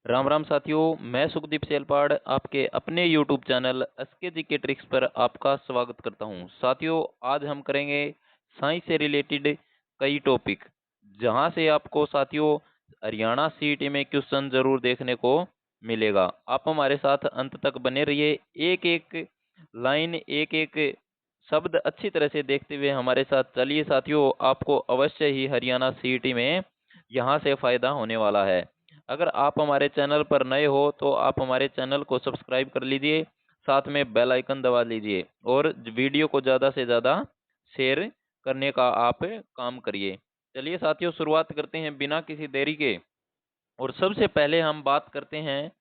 राम राम साथियों, मैं सुखदीप सेलपाड़ आपके अपने यूट्यूब चैनल एसके जी के ट्रिक्स पर आपका स्वागत करता हूं। साथियों, आज हम करेंगे साइंस से रिलेटेड कई टॉपिक, जहां से आपको साथियों हरियाणा सीईटी में क्वेश्चन जरूर देखने को मिलेगा। आप हमारे साथ अंत तक बने रहिए। एक एक लाइन, एक एक शब्द अच्छी तरह से देखते हुए हमारे साथ चलिए साथियों। आपको अवश्य ही हरियाणा सीईटी में यहाँ से फायदा होने वाला है। अगर आप हमारे चैनल पर नए हो तो आप हमारे चैनल को सब्सक्राइब कर लीजिए, साथ में बेल आइकन दबा लीजिए और वीडियो को ज़्यादा से ज़्यादा शेयर करने का आप काम करिए। चलिए साथियों, शुरुआत करते हैं बिना किसी देरी के। और सबसे पहले हम बात करते हैं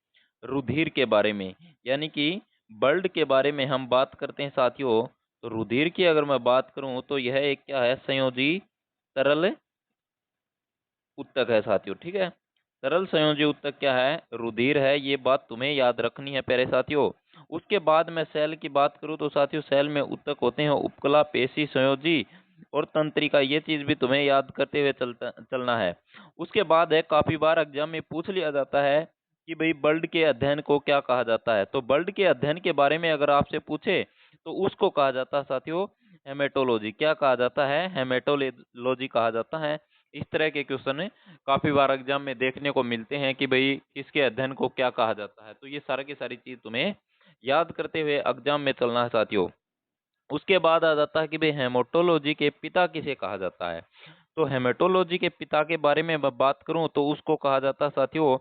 रुधिर के बारे में, यानी कि ब्लड के बारे में हम बात करते हैं साथियों। तो रुधिर की अगर मैं बात करूं तो यह एक क्या है, संयोजी तरल उत्तक है साथियों। ठीक है, तरल संयोजी उत्तक क्या है, रुधिर है। ये बात तुम्हें याद रखनी है प्यारे साथियों। उसके बाद मैं सेल की बात करूं तो साथियों, सेल में उत्तक होते हैं उपकला, पेशी, संयोजी और तंत्रिका। ये चीज भी तुम्हें याद करते हुए चलना है। उसके बाद है, काफी बार एग्जाम में पूछ लिया जाता है कि भाई ब्लड के अध्ययन को क्या कहा जाता है। तो ब्लड के अध्ययन के बारे में अगर आपसे पूछे तो उसको कहा जाता है साथियों हेमेटोलॉजी। क्या कहा जाता है, हेमेटोलॉजी कहा जाता है। इस तरह के क्वेश्चन काफी बार एग्जाम में देखने को मिलते हैं कि भाई किसके अध्ययन को क्या कहा जाता है। तो ये सारा की सारी चीज तुम्हें याद करते हुए एग्जाम में चलना है साथियों। उसके बाद आ जाता है कि भाई हेमेटोलॉजी के पिता किसे कहा जाता है। तो हेमेटोलॉजी के पिता के बारे में मैं बात करूं तो उसको कहा जाता है साथियों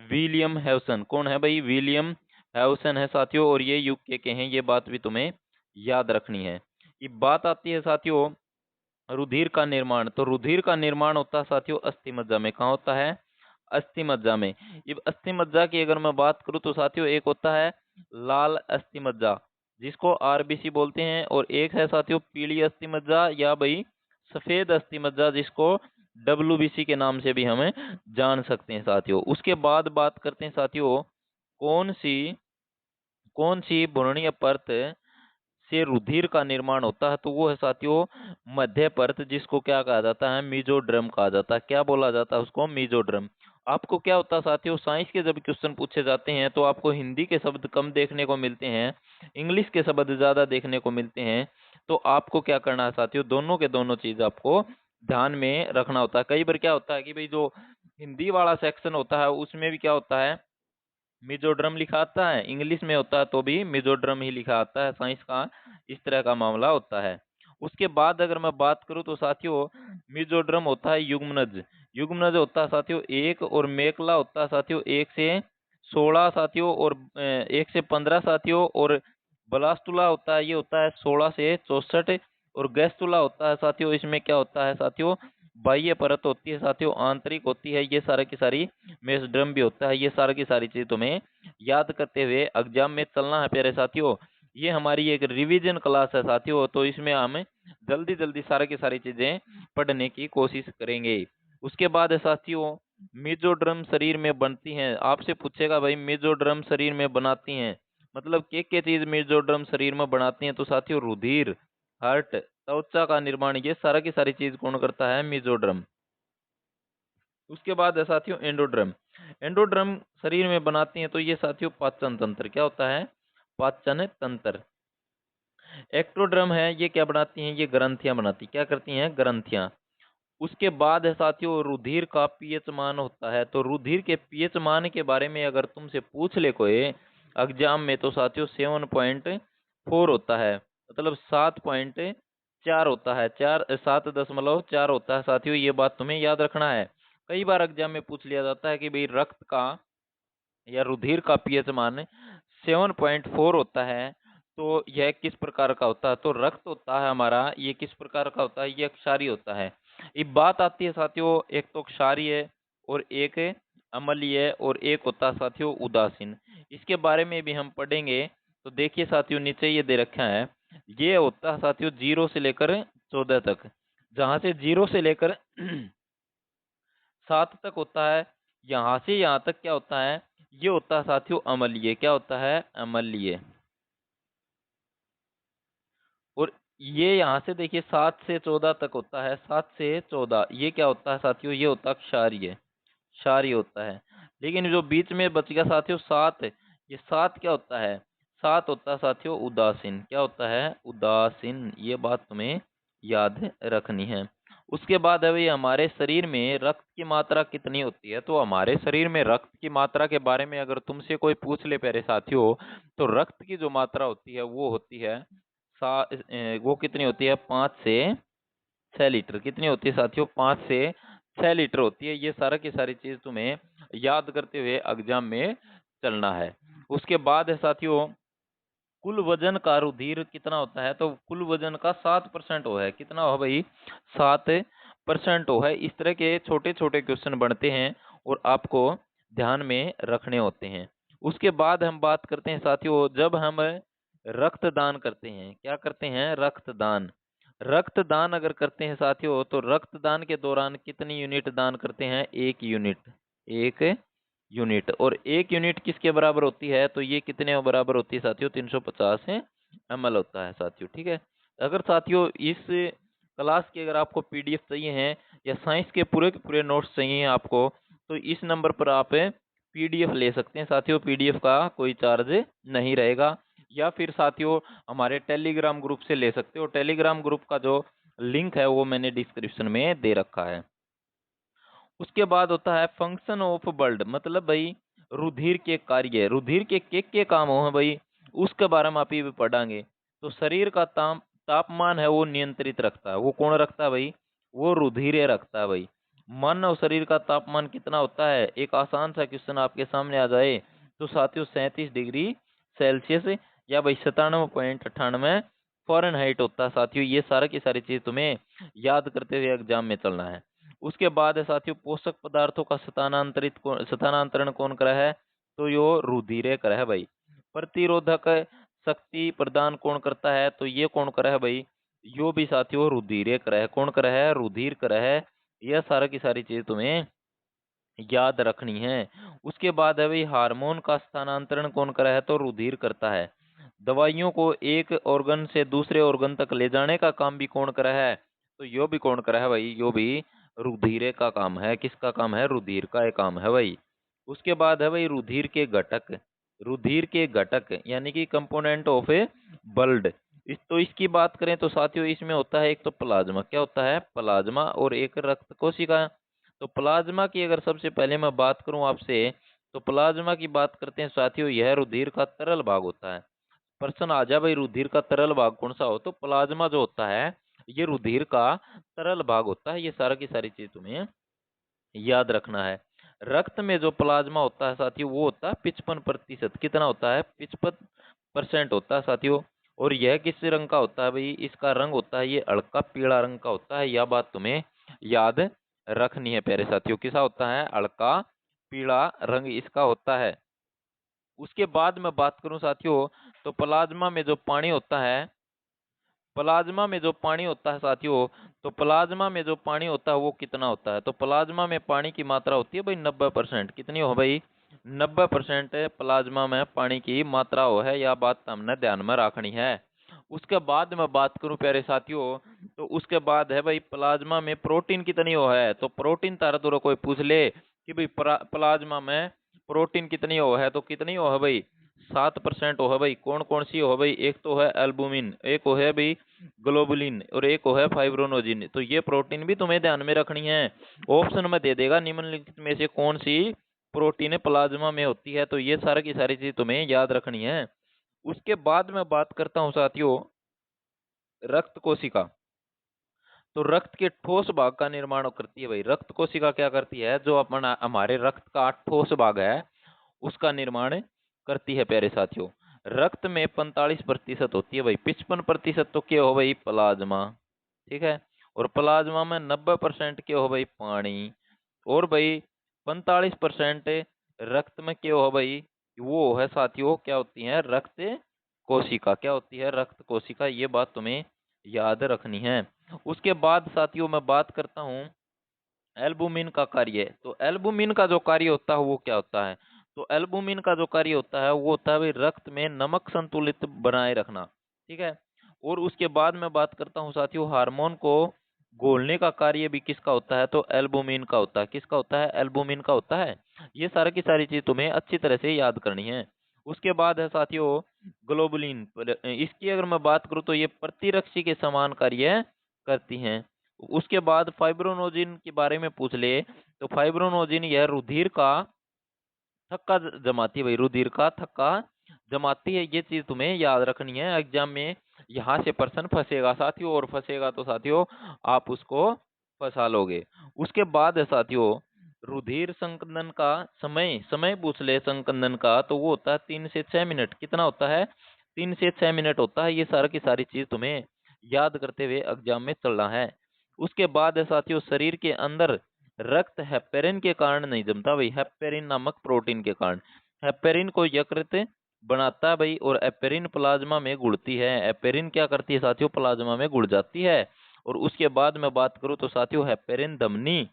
विलियम हेवसन। कौन है भाई, विलियम हेवसन है साथियों, और ये यूके के हैं। ये बात भी तुम्हें याद रखनी है। ये बात आती है साथियों रुधिर का निर्माण। तो रुधिर का निर्माण होता है साथियों अस्थि मज्जा में। कहाँ होता है, अस्थि मज्जा में। ये अस्थि मज्जा की अगर मैं बात करूं तो साथियों एक होता है लाल अस्थि मज्जा, जिसको आरबीसी बोलते हैं, और एक है साथियों पीली अस्थि मज्जा या भाई सफेद अस्थि मज्जा, जिसको डब्ल्यूबीसी के नाम से भी हमें जान सकते हैं साथियों। उसके बाद बात करते हैं साथियों कौन सी कौन सी भ्रूणीय परत से रुधिर का निर्माण होता है। तो वो है साथियों मध्य परत, जिसको क्या कहा जाता है, मीजोड्रम कहा जाता है। क्या बोला जाता है उसको, मीजोड्रम। आपको क्या होता है साथियों, साइंस के जब क्वेश्चन पूछे जाते हैं तो आपको हिंदी के शब्द कम देखने को मिलते हैं, इंग्लिश के शब्द ज्यादा देखने को मिलते हैं। तो आपको क्या करना है साथियों, दोनों के दोनों चीज आपको ध्यान में रखना होता है। कई बार क्या होता है कि भाई जो हिंदी वाला सेक्शन होता है उसमें भी क्या होता है, मिजोड्रम लिखा आता है, इंग्लिश में होता है तो भी मिजोड्रम ही लिखा आता है। साइंस का इस तरह का मामला होता है। उसके बाद अगर मैं बात करूं तो साथियों मिजोड्रम होता है युग्मनज। युग्मनज होता है साथियों एक, और मेकला होता है साथियों 1 से 16 साथियों, और 1 से 15 साथियों, और बलास्तुला होता है, ये होता है 16 से 64, और गैस्तुला होता है साथियों, इसमें क्या होता है साथियों बाह्य परत होती है साथियों, आंतरिक होती है। ये सारा की सारी मेसड्रम भी होता है। ये सारा की सारी चीज तुम्हें याद करते हुए एग्जाम में चलना है प्यारे साथियों। ये हमारी एक रिवीजन क्लास है साथियों, तो इसमें हम जल्दी जल्दी सारा की सारी चीजें पढ़ने की कोशिश करेंगे। उसके बाद है साथियों मेजोड्रम शरीर में बनती हैं। आपसे पूछेगा भाई मेजोड्रम शरीर में बनाती हैं मतलब के चीज मेजोड्रम शरीर में बनाती हैं। तो साथियों रुधिर, हार्ट, त्वचा का निर्माण, ये सारा की सारी चीज कौन करता है, मेजोड्रम। उसके बाद है साथियों एंडोड्रम। एंडोड्रम शरीर में बनाती हैं तो ये साथियों पाचन तंत्र। क्या होता है, पाचन तंत्र। एक्टोड्रम है, ये क्या बनाती हैं, ये ग्रंथियां बनाती, क्या करती हैं, ग्रंथियां। उसके बाद है साथियों रुधिर का पीएच मान होता है। तो रुधिर के पीएच मान के बारे में अगर तुमसे पूछ ले कोई एग्जाम में तो साथियों 7.4 होता है, मतलब 7.4 होता है, 7.4 होता है साथियों। ये बात तुम्हें याद रखना है। कई बार एग्जाम में पूछ लिया जाता है कि भाई रक्त का या रुधिर का पीएच मान 7.4 होता है, तो यह किस प्रकार का होता है। तो रक्त होता है हमारा, ये किस प्रकार का होता है, ये क्षारीय होता है। अब बात आती है साथियों एक तो क्षारीय और एक अम्लीय और एक होता है साथियों उदासीन। इसके बारे में भी हम पढ़ेंगे। तो देखिए साथियों नीचे ये दे रखा है, ये होता है साथियों 0 से लेकर 14 तक। जहां से 0 से लेकर 7 तक होता है, यहाँ से यहाँ तक क्या होता है, ये होता है साथियों अम्लीय। क्या होता है, अम्लीय। और ये यहाँ से देखिए 7 से 14 तक होता है, 7 से 14 ये क्या होता है साथियों, ये होता है क्षारीय, क्षारीय होता है। लेकिन जो बीच में बच गया साथियों 7, ये 7 क्या होता है? 7 होता है साथियों उदासीन। क्या होता है? उदासीन। ये बात तुम्हें याद रखनी है। उसके बाद है भाई हमारे शरीर में रक्त की मात्रा कितनी होती है? तो हमारे शरीर में रक्त की मात्रा के बारे में अगर तुमसे कोई पूछ ले प्यारे साथियों, तो रक्त की जो मात्रा होती है वो होती है वो कितनी होती है? 5 से 6 लीटर। कितनी होती है साथियों? 5 से 6 लीटर होती है। ये सारा की सारी चीज तुम्हें याद करते हुए एग्जाम में चलना है। उसके बाद है साथियों कुल वजन का रुधिर कितना होता है? तो कुल वजन का 7% हो है। कितना हो भाई? 7% हो है। इस तरह के छोटे छोटे क्वेश्चन बनते हैं और आपको ध्यान में रखने होते हैं। उसके बाद हम बात करते हैं साथियों, जब हम रक्तदान करते हैं, क्या करते हैं? रक्तदान। रक्तदान अगर करते हैं साथियों, तो रक्तदान के दौरान कितनी यूनिट दान करते हैं? 1 यूनिट। 1 यूनिट। और 1 यूनिट किसके बराबर होती है? तो ये कितने बराबर होती है साथियों? 350 ml होता है साथियों। ठीक है। अगर साथियों इस क्लास की अगर आपको पीडीएफ चाहिए है या साइंस के पूरे नोट्स चाहिए आपको, तो इस नंबर पर आप पीडीएफ ले सकते हैं साथियों। पीडीएफ का कोई चार्ज नहीं रहेगा। या फिर साथियों हमारे टेलीग्राम ग्रुप से ले सकते हो। टेलीग्राम ग्रुप का जो लिंक है वो मैंने डिस्क्रिप्शन में दे रखा है। उसके बाद होता है फंक्शन ऑफ ब्लड, मतलब भाई रुधिर के कार्य। रुधिर के काम हो है भाई, उसके बारे में आप ये भी पढ़ांगे। तो शरीर का तापमान है वो नियंत्रित रखता है। वो कौन रखता है भाई? वो रुधिर रखता है भाई। मानव शरीर का तापमान कितना होता है? एक आसान सा क्वेश्चन आपके सामने आ जाए तो साथियों 37 डिग्री सेल्सियस या भाई 97.98 होता है साथियों। ये सारा की सारी चीज तुम्हें याद करते हुए एग्जाम में चलना है। उसके बाद है साथियों पोषक पदार्थों का स्थानांतरण कौन करा है? तो यो रुधिर करा है भाई। प्रतिरोधक शक्ति प्रदान कौन करता है? तो ये कौन करा है भाई? यो भी साथियों रुधिर करा है। कौन करा है? रुधिर करा है। यह सारा की सारी चीज तुम्हें याद रखनी है। उसके बाद है भाई हार्मोन का स्थानांतरण कौन करा है? तो रुधिर करता है। दवाइयों को एक ऑर्गन से दूसरे ऑर्गन तक ले जाने का काम भी कौन करा है? तो यो भी कौन करा है भाई? यो भी रुधिर का काम है। किसका काम है? रुधिर का एक काम है भाई। उसके बाद है भाई रुधिर के घटक। रुधिर के घटक यानी कि कंपोनेंट ऑफ ए ब्लड। तो इसकी बात करें तो साथियों इसमें होता है एक तो प्लाज्मा। क्या होता है? प्लाज्मा। और एक रक्त कोशिका। तो प्लाज्मा की अगर सबसे पहले मैं बात करूं आपसे, तो प्लाज्मा की बात करते हैं साथियों, यह रुधिर का तरल भाग होता है। प्रश्न आ जाए भाई रुधिर का तरल भाग कौन सा हो? तो प्लाज्मा जो होता है ये रुधिर का तरल भाग होता है। ये सारा की सारी चीज तुम्हें याद रखना है। रक्त में जो प्लाज्मा होता है साथियों वो होता है 55%। कितना होता है? 55% होता है साथियों। और यह किस रंग का होता है भाई? इसका रंग होता है ये हल्का पीला रंग का होता है। यह बात तुम्हें याद रखनी है प्यारे साथियों। किसा होता है? हल्का पीला रंग इसका होता है। उसके बाद मैं बात करूं साथियों, तो प्लाज्मा में जो पानी होता है, प्लाज्मा में जो पानी होता है साथियों, तो प्लाज्मा में जो पानी होता है वो कितना होता है? तो प्लाज्मा में पानी की मात्रा होती है भाई 90%। कितनी हो भाई? 90% प्लाज्मा में पानी की मात्रा हो है। यह बात हमने ध्यान में रखनी है। उसके बाद मैं बात करूं प्यारे साथियों, तो उसके बाद है भाई प्लाज्मा में प्रोटीन कितनी हो है? तो प्रोटीन तारा तुरा कोई पूछ ले कि भाई प्लाज्मा में प्रोटीन कितनी हो है, तो कितनी हो है भाई? 7% हो है भाई। कौन कौन सी हो भाई? एक तो है एल्बुमिन, एक हो है भाई ग्लोबुलिन, और एक हो है फाइब्रोनोजिन। तो ये प्रोटीन भी तुम्हें ध्यान में रखनी है। ऑप्शन में दे देगा निम्नलिखित में से कौन सी प्रोटीन प्लाज्मा में होती है। तो ये सारा की सारी चीज तुम्हें याद रखनी है। उसके बाद मैं बात करता हूँ साथियों रक्त कोशिका। तो रक्त के ठोस भाग का निर्माण करती है भाई। रक्त कोशिका क्या करती है? जो अपना हमारे रक्त का ठोस भाग है उसका निर्माण करती है प्यारे साथियों। रक्त में 45% होती है भाई। 55% तो क्या हो भाई? प्लाज्मा। ठीक है। और प्लाज्मा में 90% क्या हो भाई? पानी। और भाई 45% रक्त में क्या हो भाई? वो है साथियों क्या होती है? रक्त कोशिका। क्या होती है? रक्त कोशिका। ये बात तुम्हें याद रखनी है। उसके बाद साथियों मैं बात करता हूँ एल्बुमिन का कार्य। तो एल्बुमिन का जो कार्य होता है वो क्या होता है? तो एल्बुमिन का जो कार्य होता है वो होता है भाई रक्त में नमक संतुलित बनाए रखना। ठीक है। और उसके बाद मैं बात करता हूँ साथियों हार्मोन को घोलने का कार्य भी किसका होता है, तो एल्बुमिन का होता है। किसका होता है, एल्बुमिन का होता है। ये सारा की सारी चीज तुम्हें अच्छी तरह से याद करनी है। उसके बाद है साथियों ग्लोबुलिन। इसकी अगर मैं बात करूं तो ये प्रतिरक्षी के समान कार्य करती हैं। उसके बाद फाइब्रोनोजिन के बारे में पूछ ले तो फाइब्रोनोजिन यह रुधिर का थक्का जमाती है भाई, रुधिर का थक्का जमाती है। ये चीज तुम्हें याद रखनी है एग्जाम में। यहाँ से पर्सन फंसेगा साथियों, और फंसेगा तो साथियों आप उसको फंसा लोगे। उसके बाद है साथियों रुधिर संकंदन का समय। समय पूछ ले संकंदन का तो वो होता है 3 से 6 मिनट। कितना होता है, 3 से 6 मिनट होता है। ये सारा की सारी चीज तुम्हें याद करते हुए एग्जाम में चलना है। उसके बाद है साथियों शरीर के अंदर रक्त हेपेरिन के कारण नहीं जमता भाई, हेपेरिन नामक प्रोटीन के कारण। हेपेरिन को यकृत बनाता है भाई, और एपेरिन प्लाज्मा में घुलती है। एपेरिन क्या करती है साथियों, प्लाज्मा में घुल जाती है। और उसके बाद मैं बात करूं तो साथियों हेपेरिन धमनी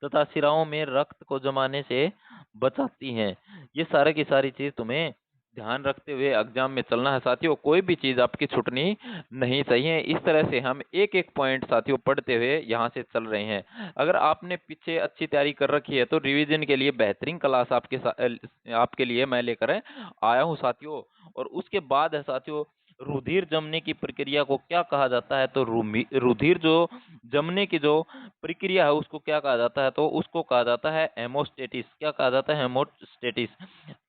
तथा सिराओं में रक्त को जमाने से बचाती हैं। ये सारे की सारी चीज तुम्हें ध्यान रखते हुए एग्जाम में चलना है साथियों। कोई भी चीज आपकी छूटनी नहीं चाहिए। इस तरह से हम एक एक पॉइंट साथियों पढ़ते हुए यहाँ से चल रहे हैं। अगर आपने पीछे अच्छी तैयारी कर रखी है तो रिवीजन के लिए बेहतरीन क्लास आपके लिए मैं लेकर आया हूँ साथियों। और उसके बाद है साथियों रुधिर जमने की प्रक्रिया को क्या कहा जाता है, तो रुधिर जो जमने की जो प्रक्रिया है उसको क्या कहा जाता है, तो उसको कहा जाता है हेमोस्टेटिस। क्या कहा जाता है, हेमोस्टेटिस।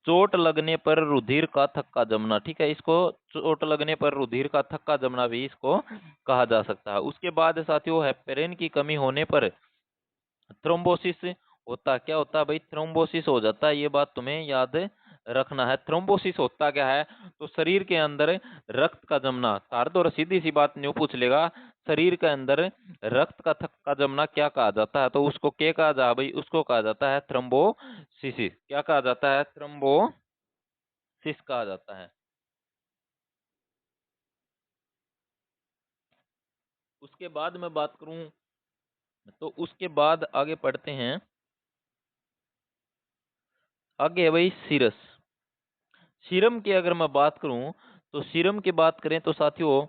चोट लगने पर रुधिर का थक्का जमना, ठीक है, इसको चोट लगने पर रुधिर का थक्का जमना भी इसको कहा जा सकता है। उसके बाद साथियों हेपेरिन की कमी होने पर थ्रोम्बोसिस होता है। क्या होता है भाई, थ्रोम्बोसिस हो जाता है। ये बात तुम्हें याद रखना है। थ्रोम्बोसिस होता क्या है, तो शरीर के अंदर रक्त का जमना। तार तो सीधी सी बात न्यू पूछ लेगा, शरीर के अंदर रक्त का थक्का जमना क्या कहा जाता है, तो उसको क्या कहा जा भाई, उसको कहा जाता है थ्रोम्बोसिस। क्या कहा जाता है, थ्रोम्बोसिस कहा जाता है। उसके बाद मैं बात करूं तो उसके बाद आगे पढ़ते हैं। आगे है भाई सीरस। सीरम की अगर मैं बात करूं तो सीरम की बात करें तो साथियों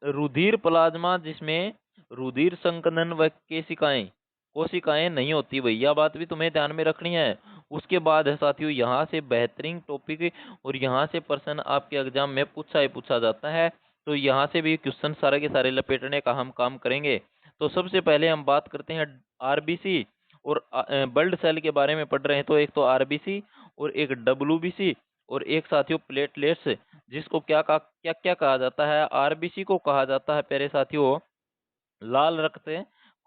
रुधिर प्लाज्मा जिसमें रुधिर संकलन व केशिकाएं कोशिकाएं नहीं होती भाई, यह बात भी तुम्हें ध्यान में रखनी है। उसके बाद है साथियों यहाँ से बेहतरीन टॉपिक, और यहाँ से प्रश्न आपके एग्जाम में पूछा ही पूछा जाता है। तो यहाँ से भी क्वेश्चन सारे के सारे लपेटने का हम काम करेंगे। तो सबसे पहले हम बात करते हैं आरबीसी और ब्लड सेल के बारे में पढ़ रहे हैं। तो एक तो आरबीसी और एक डब्ल्यूबीसी और एक साथियों प्लेटलेट्स, जिसको क्या क्या कहा जाता है, आरबीसी को कहा जाता है प्यारे साथियों लाल रक्त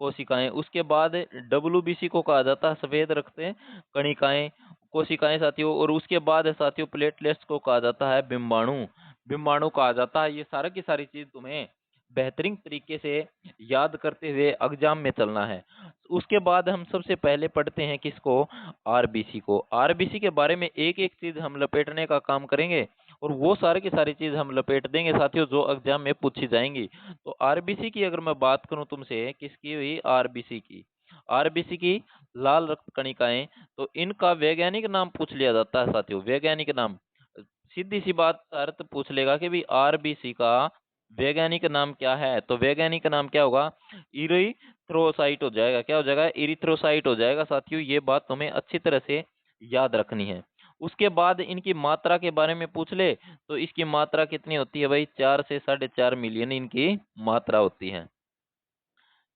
कोशिकाएं। उसके बाद डब्ल्यूबीसी को कहा जाता है सफेद रक्त कणिकाएं कोशिकाएं साथियों। और उसके बाद है साथियों प्लेटलेट्स को कहा जाता है बिंबाणु, बिंबाणु कहा जाता है। ये सारा की सारी चीज तुम्हें बेहतरीन तरीके से याद करते हुए एग्जाम में चलना है। उसके बाद हम सबसे पहले पढ़ते हैं किसको, आरबीसी को। आरबीसी के बारे में एक एक चीज हम लपेटने का काम करेंगे, और वो सारी की सारी चीज हम लपेट देंगे साथियों जो एग्जाम में पूछी जाएंगी। तो आरबीसी की अगर मैं बात करूं तुमसे, किसकी हुई, आरबीसी की। आरबीसी की लाल रक्त कणिकाएं, तो इनका वैज्ञानिक नाम पूछ लिया जाता है साथियों, वैज्ञानिक नाम। सीधी सी बात अर्थ पूछ लेगा कि भाई आरबीसी का वैज्ञानिक नाम क्या है, तो वैज्ञानिक नाम क्या होगा, इरिथ्रोसाइट हो जाएगा। क्या हो जाएगा, इरिथ्रोसाइट हो जाएगा साथियों। ये बात तुम्हें अच्छी तरह से याद रखनी है। उसके बाद इनकी मात्रा के बारे में पूछ ले तो इसकी मात्रा कितनी होती है भाई, 4 से 4.5 मिलियन इनकी मात्रा होती है।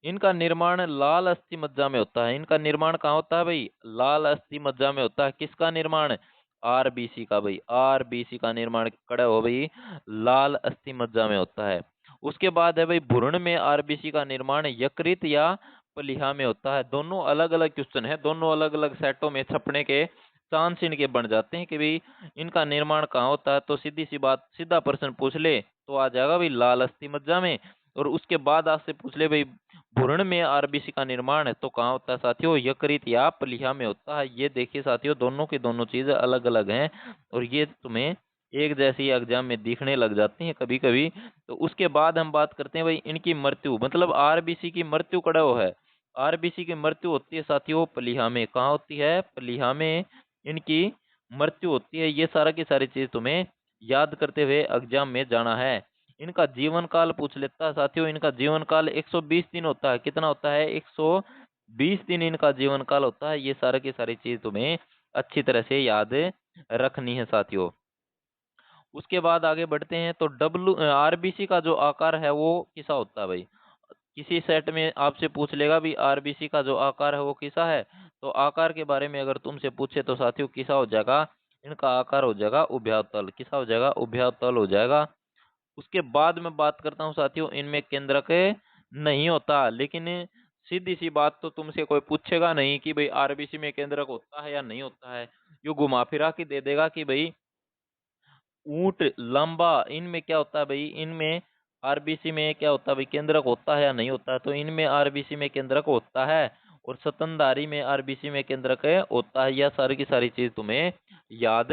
इनका निर्माण लाल अस्थि मज्जा में होता है। इनका निर्माण कहाँ होता है भाई, लाल अस्थि मज्जा में होता है। किसका निर्माण, आरबीसी का भाई, आरबीसी का निर्माण कड़ा हो भाई लाल अस्थि मज्जा में होता है। उसके बाद है भाई भ्रूण में आरबीसी का निर्माण यकृत या प्लीहा में होता है। दोनों अलग अलग क्वेश्चन है, दोनों अलग अलग सेटों में छपने के चांस इनके बन जाते हैं कि भाई इनका निर्माण कहाँ होता है। तो सीधी सी बात, सीधा प्रश्न पूछ ले तो आ जाएगा भाई लाल अस्थि मज्जा में। और उसके बाद आपसे पूछ ले भाई भ्रूण में आरबीसी का निर्माण है तो कहाँ होता है साथियों, यकृत या प्लीहा में होता है। ये देखिए साथियों दोनों की दोनों चीजें अलग अलग हैं, और ये तुम्हें एक जैसी एग्जाम में दिखने लग जाती हैं कभी कभी। तो उसके बाद हम बात करते हैं भाई इनकी मृत्यु, मतलब आरबीसी की मृत्यु कड़ा है। आरबीसी की मृत्यु होती है साथियों प्लीहा में। कहाँ होती है, प्लीहा में इनकी मृत्यु होती है। ये सारा की सारी चीज तुम्हें याद करते हुए एग्जाम में जाना है। इनका जीवन काल पूछ लेता है साथियों। इनका जीवन काल 120 दिन होता है। कितना होता है? 120 दिन इनका जीवन काल होता है। ये सारा की सारी चीज तुम्हें अच्छी तरह से याद रखनी है साथियों। उसके बाद आगे बढ़ते हैं तो आरबीसी का जो आकार है वो किसा होता है भाई? किसी सेट में आपसे पूछ लेगा भी आरबीसी का जो आकार है वो किसा है, तो आकार के बारे में अगर तुमसे पूछे तो साथियों किसा हो जाएगा? इनका आकार हो जाएगा उभयतल। किसा हो जाएगा? उभयतल हो जाएगा। उसके बाद मैं बात करता हूँ साथियों, इनमें केंद्रक नहीं होता। लेकिन सीधी सी बात, तो तुमसे कोई पूछेगा नहीं कि भाई आरबीसी में केंद्रक होता है या नहीं होता है। यो घुमा फिरा के दे देगा कि भाई ऊंट लंबा, इनमें क्या होता है भाई? इनमें आरबीसी में क्या होता है भाई? केंद्रक होता है या नहीं होता है? तो इनमें आरबीसी में केंद्रक होता है और स्तनधारी में आरबीसी में केंद्रक होता है। यह सारी की सारी चीज तुम्हें याद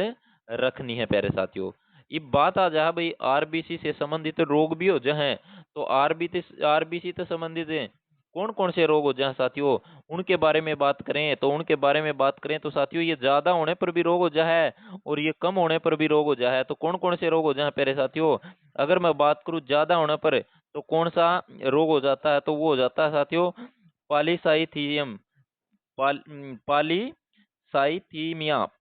रखनी है प्यारे साथियों। अब बात आ जा भाई आरबीसी से संबंधित रोग भी हो जाए, तो आरबीसी से संबंधित कौन कौन से रोग हो जाए साथियों, उनके बारे में बात करें तो साथियों ये ज्यादा होने पर भी रोग हो जाए और ये कम होने पर भी रोग हो जाए। तो कौन कौन से रोग हो जाए प्यारे साथियों? अगर मैं बात करूं ज्यादा होने पर तो कौन सा रोग हो जाता है? तो वो हो जाता है साथियों पॉलीसाइथीमिया।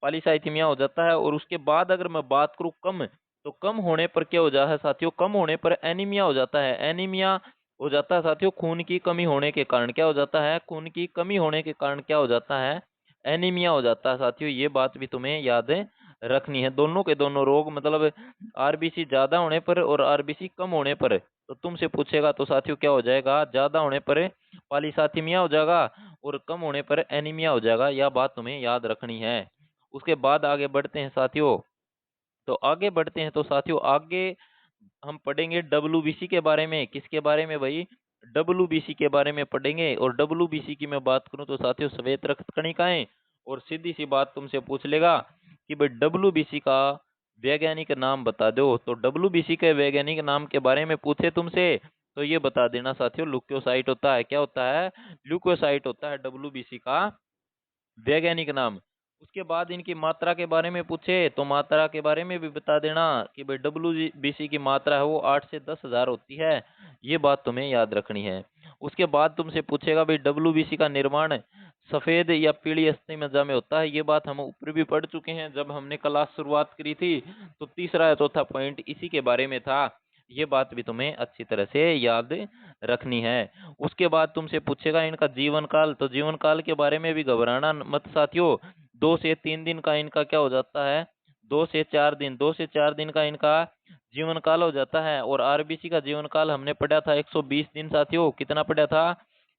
पॉलीसाइथीमिया हो जाता है। और उसके बाद अगर मैं बात करूं कम, तो कम होने पर क्या हो जाता है साथियों? कम होने पर एनीमिया हो जाता है। एनीमिया हो जाता है साथियों खून की कमी होने के कारण। क्या हो जाता है? खून की कमी होने के कारण क्या हो जाता है? एनीमिया हो जाता है साथियों। ये बात भी तुम्हें याद रखनी है। दोनों के दोनों रोग, मतलब आरबीसी ज्यादा होने पर और आरबीसी कम होने पर, तो तुमसे पूछेगा तो साथियों क्या हो जाएगा? ज्यादा होने पर पॉलीसाइथीमिया हो जाएगा और कम होने पर एनीमिया हो जाएगा। यह बात तुम्हें याद रखनी है। उसके बाद आगे बढ़ते हैं साथियों। तो साथियों आगे हम पढ़ेंगे डब्ल्यूबीसी के बारे में। किसके बारे में भाई? डब्ल्यूबीसी के बारे में पढ़ेंगे। और डब्ल्यूबीसी की मैं बात करूं तो साथियों श्वेत रक्त कणिकाएं। और सीधी सी बात तुमसे पूछ लेगा कि भाई डब्ल्यूबीसी का वैज्ञानिक नाम बता दो, तो डब्ल्यूबीसी के वैज्ञानिक नाम के बारे में पूछे तुमसे तो ये बता देना साथियों ल्यूकोसाइट होता है। क्या होता है? ल्यूकोसाइट होता है डब्ल्यूबीसी का वैज्ञानिक नाम। उसके बाद इनकी मात्रा के बारे में पूछे तो मात्रा के बारे में भी बता देना कि भाई डब्ल्यूबीसी की मात्रा है वो 8 से 10 हजार होती है। ये बात तुम्हें याद रखनी है। उसके बाद तुमसे पूछेगा भाई डब्ल्यूबीसी का निर्माण सफेद या पीली अस्थि मज्जा में होता है। ये बात हम ऊपर भी पढ़ चुके हैं जब हमने क्लास शुरुआत करी थी। तो तीसरा या चौथा पॉइंट इसी के बारे में था। ये बात भी तुम्हें अच्छी तरह से याद रखनी है। उसके बाद तुमसे पूछेगा इनका जीवन काल, तो जीवन काल के बारे में भी घबराना मत साथियों। 2 से 3 दिन का इनका क्या हो जाता है? 2 से 4 दिन, 2 से 4 दिन का इनका जीवन काल हो जाता है। और आरबीसी का जीवन काल हमने पढ़ा था 120 दिन साथियों। कितना पढ़ा था?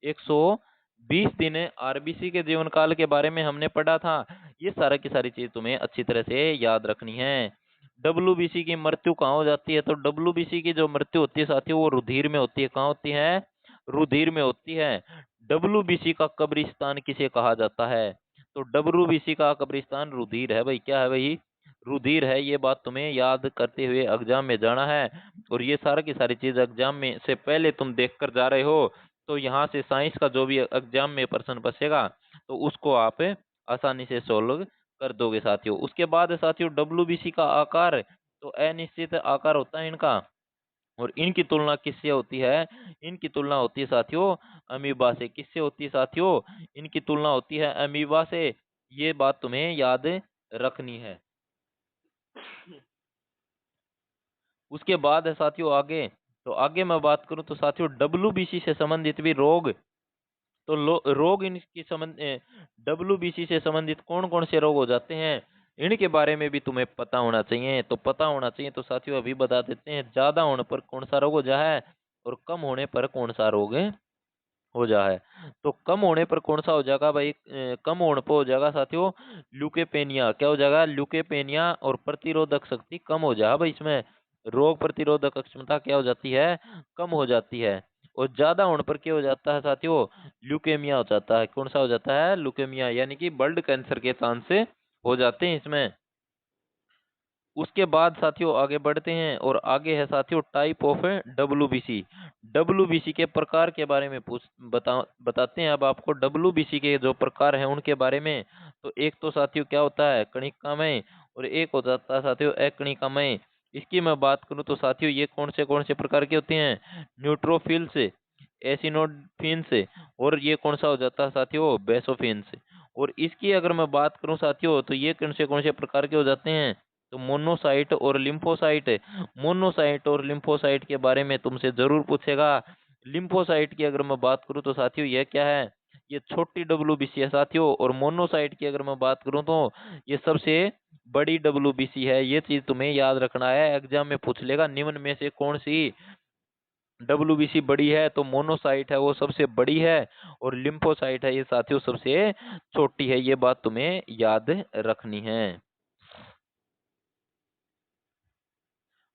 120 दिन आरबीसी के जीवन काल के बारे में हमने पढ़ा था। ये सारा की सारी चीज तुम्हें अच्छी तरह से याद रखनी है। डब्ल्यूबीसी की मृत्यु कहाँ हो जाती है? तो डब्ल्यूबीसी की जो मृत्यु होती है साथियों वो रुधिर में होती है। कहाँ होती है? रुधिर में होती है। डब्ल्यूबीसी का कब्रिस्तान किसे कहा जाता है? तो डब्ल्यूबीसी का कब्रिस्तान रुधिर है भाई। क्या है भाई? रुधिर है। ये बात तुम्हें याद करते हुए एग्जाम में जाना है। और ये सारा की सारी चीज एग्जाम में से पहले तुम देख कर जा रहे हो, तो यहाँ से साइंस का जो भी एग्जाम में प्रश्न बचेगा तो उसको आप आसानी से सोल्व कर दोगे साथियों। उसके बाद है साथियों डब्ल्यूबीसी का आकार, तो अनिश्चित आकार होता है इनका। और इनकी तुलना किससे होती है? इनकी तुलना होती है साथियों अमीबा से। किससे होती है साथियों? इनकी तुलना होती है अमीबा से। ये बात तुम्हें याद रखनी है। उसके बाद है साथियों आगे, तो आगे मैं बात करूं तो साथियों डब्ल्यूबीसी से संबंधित भी रोग, तो रोग इनकी संबंध डब्ल्यूबीसी से संबंधित कौन कौन से रोग हो जाते हैं इनके बारे में भी तुम्हें पता होना चाहिए। तो पता होना चाहिए तो साथियों अभी बता देते हैं। ज्यादा होने पर कौन सा रोग हो जाए और कम होने पर कौन सा रोग हो जाए। तो कम होने पर कौन सा हो जाएगा भाई? कम होने पर हो जाएगा साथियों ल्यूकेपेनिया। क्या हो जाएगा? ल्यूकेपेनिया। और प्रतिरोधक शक्ति कम हो जाएगा भाई इसमें। रोग प्रतिरोधक क्षमता क्या हो जाती है? कम हो जाती है। और ज्यादा होने पर क्या हो जाता है साथियों? ल्यूकेमिया हो जाता है। कौन सा हो जाता है? ल्यूकेमिया, यानी कि ब्लड कैंसर के चांस हो जाते हैं इसमें। उसके बाद साथियों आगे बढ़ते हैं और आगे है साथियों टाइप ऑफ डब्ल्यूबीसी। डब्ल्यूबीसी के प्रकार के बारे में बताते हैं अब आपको। डब्ल्यूबीसी के जो प्रकार हैं उनके बारे में। तो एक तो साथियों क्या होता है? कणिकामय। और एक हो जाता है साथियों अकणिकामय। इसकी मैं बात करूं तो साथियों ये कौन से प्रकार के होते हैं, न्यूट्रोफिल्स, एसिनोफिल्स, और ये कौन सा हो जाता है साथियों, बेसोफिल्स। और इसकी अगर मैं बात करूं साथियों तो ये कौन से प्रकार के हो जाते हैं, तो मोनोसाइट और लिम्फोसाइट। मोनोसाइट और लिम्फोसाइट के बारे में तुमसे जरूर पूछेगा। लिम्फोसाइट की अगर मैं बात करूं तो साथियों ये क्या है, ये छोटी डब्ल्यूबीसी है साथियों। और मोनोसाइट की अगर मैं बात करूं तो ये सबसे बड़ी डब्ल्यूबीसी है। ये चीज तुम्हें याद रखना है, एग्जाम में पूछ लेगा निम्न में से कौन सी डब्ल्यूबीसी बड़ी है, तो मोनोसाइट है वो सबसे बड़ी है, और लिम्फोसाइट है ये साथियों सबसे छोटी है। ये बात तुम्हें याद रखनी है।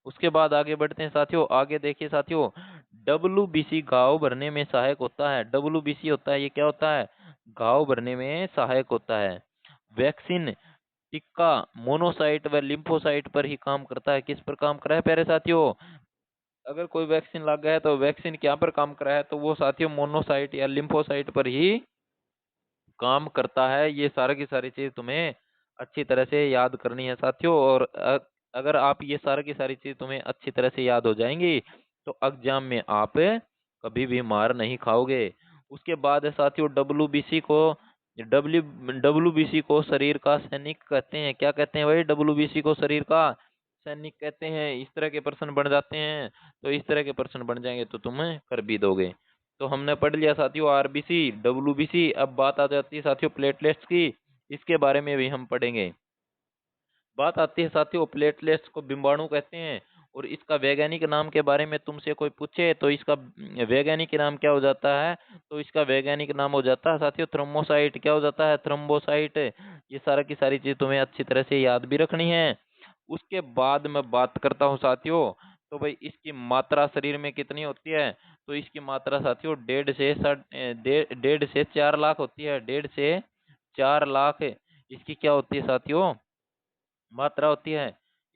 उसके बाद आगे बढ़ते हैं साथियों। आगे देखिए साथियों, डब्ल्यूबीसी घाव भरने में सहायक होता है। डब्ल्यूबीसी होता है, ये क्या होता है, घाव भरने में सहायक होता है। वैक्सीन, टीका मोनोसाइट व लिम्फोसाइट पर ही काम करता है। किस पर काम कर रहा है प्यारे साथियों, अगर कोई वैक्सीन लग गया है तो वैक्सीन क्या पर काम कर रहा है, तो वो साथियों मोनोसाइट या लिम्फोसाइट पर ही काम करता है। ये सारा की सारी चीज तुम्हें अच्छी तरह से याद करनी है साथियों। और अगर आप ये सारा की सारी चीज तुम्हें अच्छी तरह से याद हो जाएंगी तो एग्जाम में आप कभी भी मार नहीं खाओगे। उसके बाद है साथियों, डब्ल्यू डब्ल्यूबीसी को शरीर का सैनिक कहते हैं। क्या कहते हैं भाई, डब्ल्यूबीसी को शरीर का सैनिक कहते हैं। इस तरह के प्रश्न बन जाते हैं, तो इस तरह के प्रश्न बन जाएंगे तो तुम कर भी दोगे। तो हमने पढ़ लिया साथियों आरबीसी, डब्ल्यूबीसी। अब बात आ जाती है साथियों प्लेटलेट्स की, इसके बारे में भी हम पढ़ेंगे। बात आती है साथियों प्लेटलेट्स को बिंबाणु कहते हैं। और इसका वैज्ञानिक नाम के बारे में तुमसे कोई पूछे तो इसका वैज्ञानिक नाम क्या हो जाता है, तो इसका वैज्ञानिक नाम हो जाता है साथियों थ्रोम्बोसाइट। क्या हो जाता है, थ्रोम्बोसाइट। ये सारा की सारी चीज तुम्हें अच्छी तरह से याद भी रखनी है। उसके बाद मैं बात करता हूँ साथियों, तो भाई इसकी मात्रा शरीर में कितनी होती है, तो इसकी मात्रा साथियों 1.5 से 4 लाख होती है। 1.5 से 4 लाख इसकी क्या होती है साथियों, मात्रा होती है।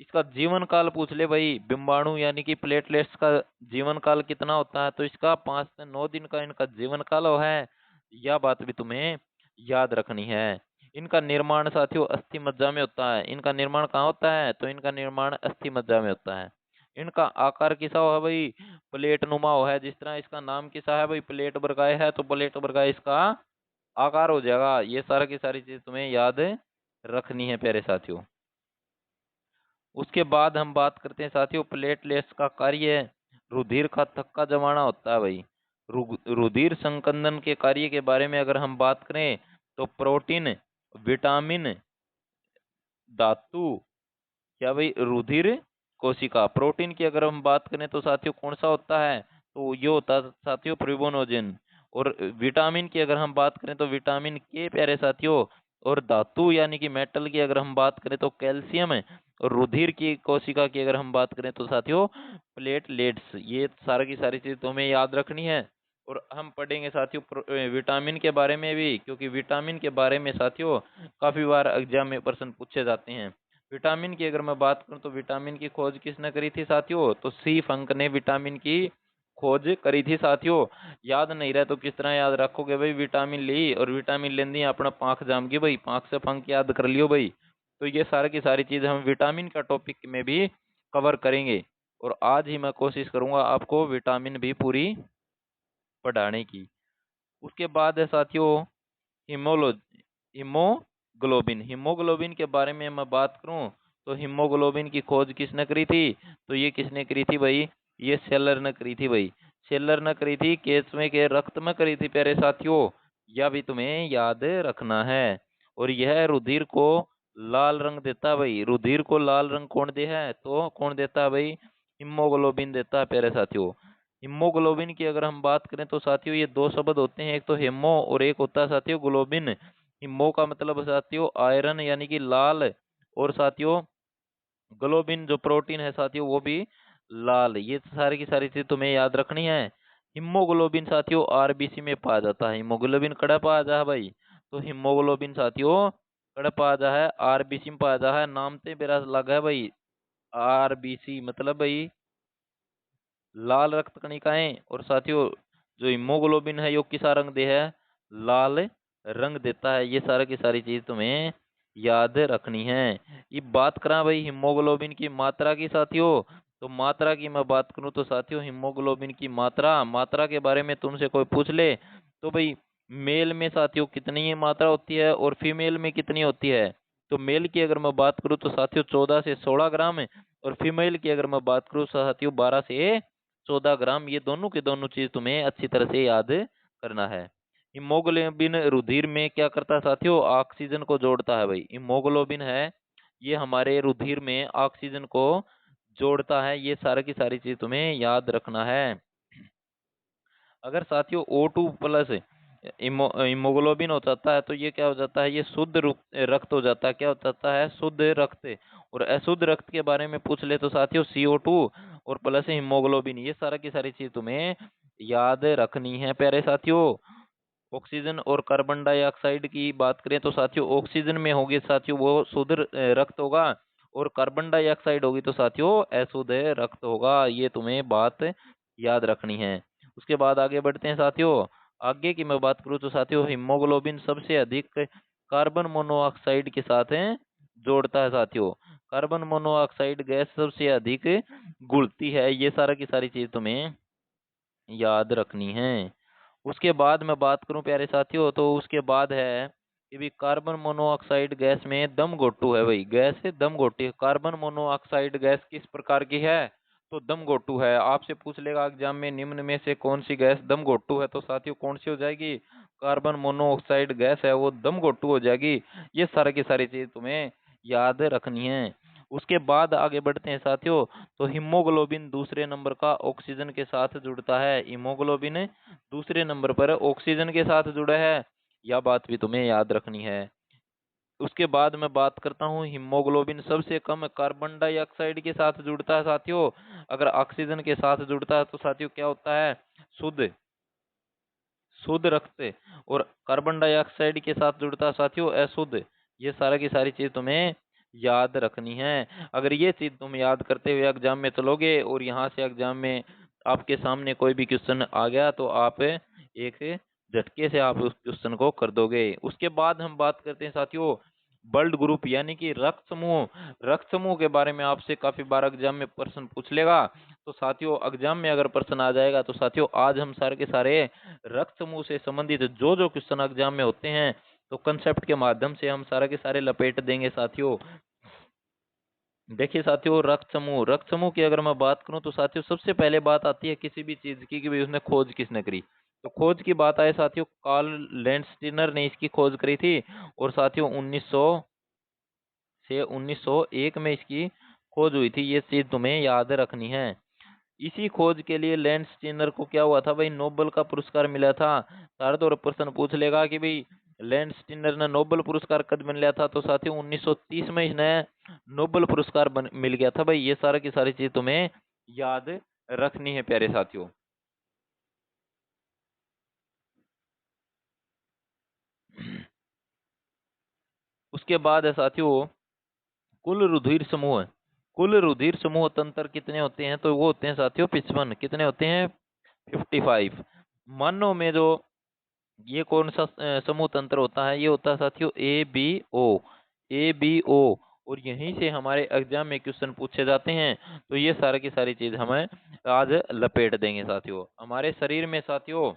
इसका जीवन काल पूछ ले भाई, बिंबाणु यानी कि प्लेटलेट्स का जीवन काल कितना होता है, तो इसका 5 से 9 दिन का इनका जीवन काल है। यह बात भी तुम्हें याद रखनी है। इनका निर्माण साथियों अस्थि मज्जा में होता है। इनका निर्माण कहाँ होता है, तो इनका निर्माण अस्थि मज्जा में होता है। इनका आकार किसा हुआ है भाई, प्लेट नुमा हुआ है। जिस तरह इसका नाम किसा है भाई, प्लेट बर्गाय है, तो प्लेट बर्गाय इसका आकार हो जाएगा। ये सारा की सारी चीज तुम्हें याद रखनी है प्यारे साथियों। उसके बाद हम बात करते हैं साथियों प्लेटलेट्स का कार्य। रुधिर का थक्का जमाना होता है भाई। रुधिर संकंदन के कार्य के बारे में अगर हम बात करें तो प्रोटीन, विटामिन, धातु, क्या भाई रुधिर कोशिका। प्रोटीन की अगर हम बात करें तो साथियों कौन सा होता है, तो ये होता है साथियों प्रिबोनोजिन। और विटामिन की अगर हम बात करें तो विटामिन के प्यारे साथियों। और धातु यानी कि मेटल की अगर हम बात करें तो कैल्शियम है। और रुधिर की कोशिका की अगर हम बात करें तो साथियों प्लेटलेट्स। ये सारी की सारी चीज तुम्हें याद रखनी है। और हम पढ़ेंगे साथियों विटामिन के बारे में भी, क्योंकि विटामिन के बारे में साथियों काफी बार एग्जाम में प्रश्न पूछे जाते हैं। विटामिन की अगर मैं बात करूं तो विटामिन की खोज किसने करी थी साथियों, तो सी फंक ने विटामिन की खोज करी थी साथियों। याद नहीं रहा तो किस तरह याद रखोगे भाई, विटामिन ली और विटामिन लेंदी अपना पांख जाम गई भाई, पांख से फंक याद कर लियो भाई। तो ये सारी की सारी चीज हम विटामिन का टॉपिक में भी कवर करेंगे। और आज ही मैं कोशिश करूंगा आपको विटामिन भी पूरी पढ़ाने की। उसके बाद है साथियों हीमोलो हीमोग्लोबिन। हीमोग्लोबिन के बारे में मैं बात करूं तो हीमोग्लोबिन की खोज किसने करी थी, तो ये किसने करी थी भाई, ये सेलर ने करी थी भाई। सेलर ने करी थी, केचुए के रक्त में करी थी प्यारे साथियों। यह भी तुम्हें याद रखना है। और यह रुधिर को लाल रंग देता है भाई। रुधिर को लाल रंग कौन दे है, तो कौन देता है भाई, हीमोग्लोबिन देता है प्यारे साथियों। हीमोग्लोबिन की अगर हम बात करें तो साथियों ये दो शब्द होते हैं, एक तो हेमो और एक होता है साथियों ग्लोबिन। हीमो का मतलब साथियों आयरन यानी कि लाल, और साथियों ग्लोबिन जो प्रोटीन है साथियों वो भी लाल। ये सारी की सारी चीज तुम्हें याद रखनी है। हीमोग्लोबिन साथियों आरबीसी में पाया जाता है। हीमोग्लोबिन कड़ा पाया जा है भाई, तो हीमोग्लोबिन साथियों कड़ा पाया जा है, आरबीसी में पाया जा है। नाम से मेरा लगा है भाई, आरबीसी मतलब भाई लाल रक्त कणिकाएं। और साथियों जो हीमोग्लोबिन है यो किसा रंग दे है, लाल रंग देता है। ये सारा की सारी चीज तुम्हें याद रखनी है। ये बात करा भाई हीमोग्लोबिन की मात्रा की साथियों, तो मात्रा की मैं बात करूं तो साथियों हीमोग्लोबिन की मात्रा मात्रा के बारे में तुमसे कोई पूछ ले तो भाई मेल में साथियों कितनी ही मात्रा होती है और फीमेल में कितनी होती है। तो मेल की अगर मैं बात करूं तो साथियों 14 से 16 ग्राम है, और फीमेल की अगर मैं बात करूं साथियों 12 से 14 ग्राम। ये दोनों के दोनों चीज तुम्हें अच्छी तरह से याद करना है। हीमोग्लोबिन रुधिर में क्या करता है साथियों, ऑक्सीजन को जोड़ता है भाई। हीमोग्लोबिन है ये हमारे रुधिर में ऑक्सीजन को जोड़ता है। ये सारी की सारी चीज तुम्हें याद रखना है। अगर साथियों O2 प्लस हीमोग्लोबिन हो जाता है तो ये क्या हो जाता है, ये शुद्ध रक्त हो जाता है। क्या हो जाता है, शुद्ध रक्त। और अशुद्ध रक्त के बारे में पूछ ले तो साथियों CO2 और प्लस हीमोग्लोबिन, ये सारा की सारी चीज तुम्हें याद रखनी है प्यारे साथियों। ऑक्सीजन और कार्बन डाइऑक्साइड की बात करें तो साथियों ऑक्सीजन में होगी साथियों वो शुद्ध रक्त होगा, और कार्बन डाइऑक्साइड होगी तो साथियों अशुद्ध रक्त होगा। ये तुम्हें बात याद रखनी है। उसके बाद आगे बढ़ते हैं साथियों। आगे की मैं बात करूं तो साथियों हीमोग्लोबिन सबसे अधिक कार्बन मोनोऑक्साइड के साथ जोड़ता है साथियों। कार्बन मोनोऑक्साइड गैस सबसे अधिक घुलती है। ये सारा की सारी चीज तुम्हें याद रखनी है। उसके बाद मैं बात करूं प्यारे साथियों तो उसके बाद है कि भी कार्बन मोनोऑक्साइड गैस में दम घोटू है भाई। गैस है दम घोटी है। कार्बन मोनोऑक्साइड गैस किस प्रकार की है, तो दम घोटू है। आपसे पूछ लेगा एग्जाम में निम्न में से कौन सी गैस दम घोटू है, तो साथियों कौन सी हो जाएगी, कार्बन मोनोऑक्साइड गैस है वो दम घोटू हो जाएगी। ये सारी की सारी चीज तुम्हें याद रखनी है। उसके बाद आगे बढ़ते हैं साथियों। तो हीमोग्लोबिन दूसरे नंबर का ऑक्सीजन के साथ जुड़ता है। हीमोग्लोबिन दूसरे नंबर पर ऑक्सीजन के साथ जुड़ा है, यह बात भी तुम्हें याद रखनी है। उसके बाद मैं बात करता हूँ हीमोग्लोबिन सबसे कम कार्बन डाइऑक्साइड के साथ जुड़ता है साथियों। अगर ऑक्सीजन के साथ जुड़ता है तो साथियों क्या होता है, शुद्ध शुद्ध रक्त। और कार्बन डाइऑक्साइड के साथ जुड़ता है साथियों अशुद्ध। ये सारा की सारी चीज तुम्हें याद रखनी है। अगर ये चीज तुम याद करते हुए एग्जाम में चलोगे और यहाँ से एग्जाम में आपके सामने कोई भी क्वेश्चन आ गया तो आप एक झटके से आप उस क्वेश्चन को कर दोगे। उसके बाद हम बात करते हैं साथियों ब्लड ग्रुप यानी कि रक्त समूह। रक्त समूह के बारे में आपसे काफी बार एग्जाम में प्रश्न पूछ लेगा। तो साथियों एग्जाम में अगर प्रश्न आ जाएगा तो साथियों आज हम सारे के सारे रक्त समूह से संबंधित जो जो क्वेश्चन एग्जाम में होते हैं तो कंसेप्ट के माध्यम से हम सारे के सारे लपेट देंगे साथियों। देखिए साथियों रक्त समूह की अगर मैं बात करूं तो साथियों सबसे पहले बात आती है किसी भी चीज की कि भाई उसने खोज किसने करी। तो खोज की बात आए साथियों कार्ल लैंडस्टीनर ने इसकी खोज करी थी। और साथियों 1900 से 1901 में इसकी खोज हुई थी। ये चीज तुम्हें याद रखनी है। इसी खोज के लिए लैंड स्टीनर को क्या हुआ था भाई, नोबेल का पुरस्कार मिला था। शायद और प्रश्न पूछ लेगा कि भाई लैंड स्टीनर ने नोबेल पुरस्कार कब मिला था, तो साथियों 1930 में इन्हें नोबेल पुरस्कार मिल गया था भाई। ये सारा की सारी चीज तुम्हें याद रखनी है प्यारे साथियों। उसके बाद है साथियों कुल रुधिर समूह। कुल रुधिर समूह तंत्र कितने होते हैं, तो वो होते हैं साथियों 55। कितने होते हैं, 55। मानव में जो ये कौन सा समूह तंत्र होता है, ये होता है साथियों ABO। ABO। और यहीं से हमारे एग्जाम में क्वेश्चन पूछे जाते हैं। तो ये सारी की सारी चीज हमें आज लपेट देंगे साथियों। हमारे शरीर में साथियों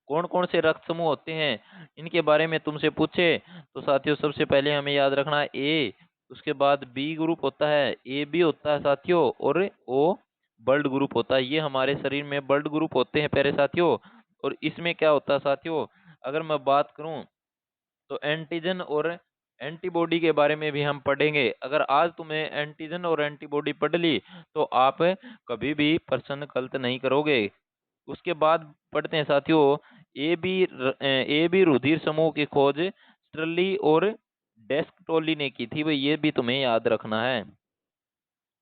कौन कौन से रक्त समूह होते हैं इनके बारे में तुमसे पूछे तो साथियों सबसे पहले हमें याद रखना है ए। उसके बाद बी ग्रुप होता है, ए बी होता है साथियों, और ओ ब्लड ग्रुप होता है। ये हमारे शरीर में ब्लड ग्रुप होते हैं प्यारे साथियों। और इसमें क्या होता है साथियों, अगर मैं बात करूं तो एंटीजन और एंटीबॉडी के बारे में भी हम पढ़ेंगे। अगर आज तुम्हें एंटीजन और एंटीबॉडी पढ़ ली तो आप कभी भी प्रश्न गलत नहीं करोगे। उसके बाद पढ़ते हैं साथियों ए बी रुधिर समूह की खोज स्टर्ली और डेस्कटोली ने की थी भाई। ये भी तुम्हें याद रखना है।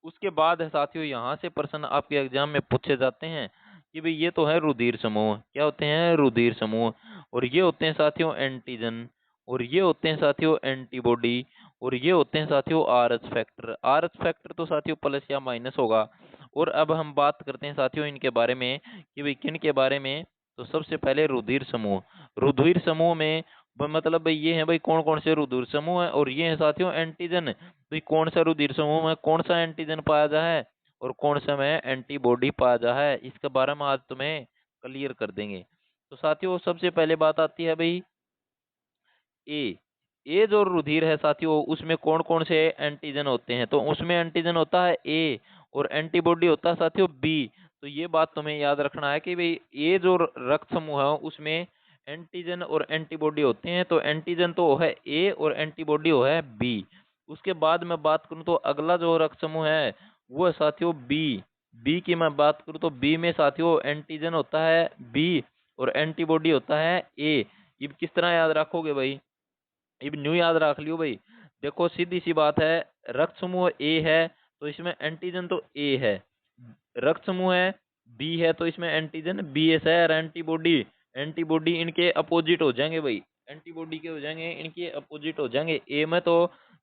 उसके बाद है साथियों यहाँ से प्रश्न आपके एग्जाम में पूछे जाते हैं कि भाई ये तो है रुधिर समूह। क्या होते हैं, रुधिर समूह। और ये होते हैं साथियों एंटीजन, और ये होते हैं साथियों एंटीबॉडी, और ये होते हैं साथियों आरएच फैक्टर। आरएच फैक्टर तो साथियों प्लस या माइनस होगा। और अब हम बात करते हैं साथियों इनके बारे में कि भाई किन के बारे में। तो सबसे पहले रुधिर समूह। रुधिर समूह में मतलब भाई ये है भाई कौन कौन से रुधिर समूह है, और ये है साथियों एंटीजन। भाई कौन सा रुधिर समूह में कौन सा एंटीजन पाया जा है और कौन सा में एंटीबॉडी पाया जा है, इसके बारे में आज तुम्हें क्लियर कर देंगे। तो साथियों सबसे पहले बात आती है भाई ए। ए जो रुधिर है साथियों उसमें कौन कौन से एंटीजन होते हैं, तो उसमें एंटीजन होता है ए और एंटीबॉडी होता है साथियों बी। तो ये बात तुम्हें याद रखना है कि भाई ए जो रक्त समूह है उसमें एंटीजन और एंटीबॉडी होते हैं, तो एंटीजन तो है ए और एंटीबॉडी हो है बी। उसके बाद मैं बात करूं तो अगला जो रक्त समूह है वो है साथियों बी। बी की मैं बात करूं तो बी में साथियों एंटीजन होता है बी और एंटीबॉडी होता है ए। ये किस तरह याद रखोगे भाई, अब न्यू याद रख लियो भाई। देखो सीधी सी बात है, रक्त समूह ए है तो इसमें एंटीजन तो ए है, रक्त समूह है बी है तो इसमें एंटीजन बी एस है, और एंटीबॉडी एंटीबॉडी इनके अपोजिट हो जाएंगे भाई, एंटीबॉडी के हो जाएंगे इनके अपोजिट हो जाएंगे, ए में तो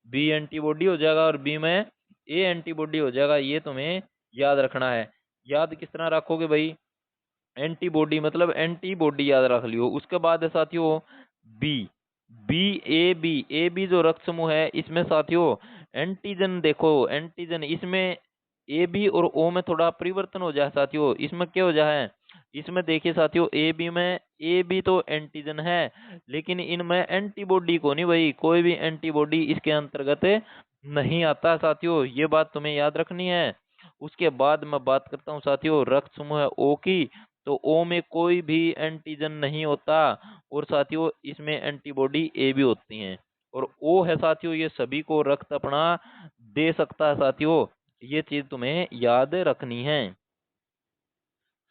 बी एंटीबॉडी हो जाएगा और बी में ए एंटीबॉडी हो जाएगा। ये तुम्हें याद रखना है। याद किस तरह रखोगे भाई, एंटीबॉडी मतलब एंटीबॉडी याद रख लियो। उसके बाद है साथियों बी। बी ए बी जो रक्त समूह है इसमें साथियों एंटीजन, देखो एंटीजन इसमें ए बी और ओ में थोड़ा परिवर्तन हो जाए साथियों। इसमें क्या हो जाए, इसमें देखिए साथियों ए बी में ए बी तो एंटीजन है लेकिन इनमें एंटीबॉडी को नहीं भाई, कोई भी एंटीबॉडी इसके अंतर्गत नहीं आता साथियों, ये बात तुम्हें याद रखनी है। उसके बाद मैं बात करता हूँ साथियों रक्त समूह ओ की। तो ओ में कोई भी एंटीजन नहीं होता और साथियों इसमें एंटीबॉडी ए भी होती हैं, और ओ है साथियों ये सभी को रक्त अपना दे सकता है साथियों, ये चीज तुम्हें याद रखनी है।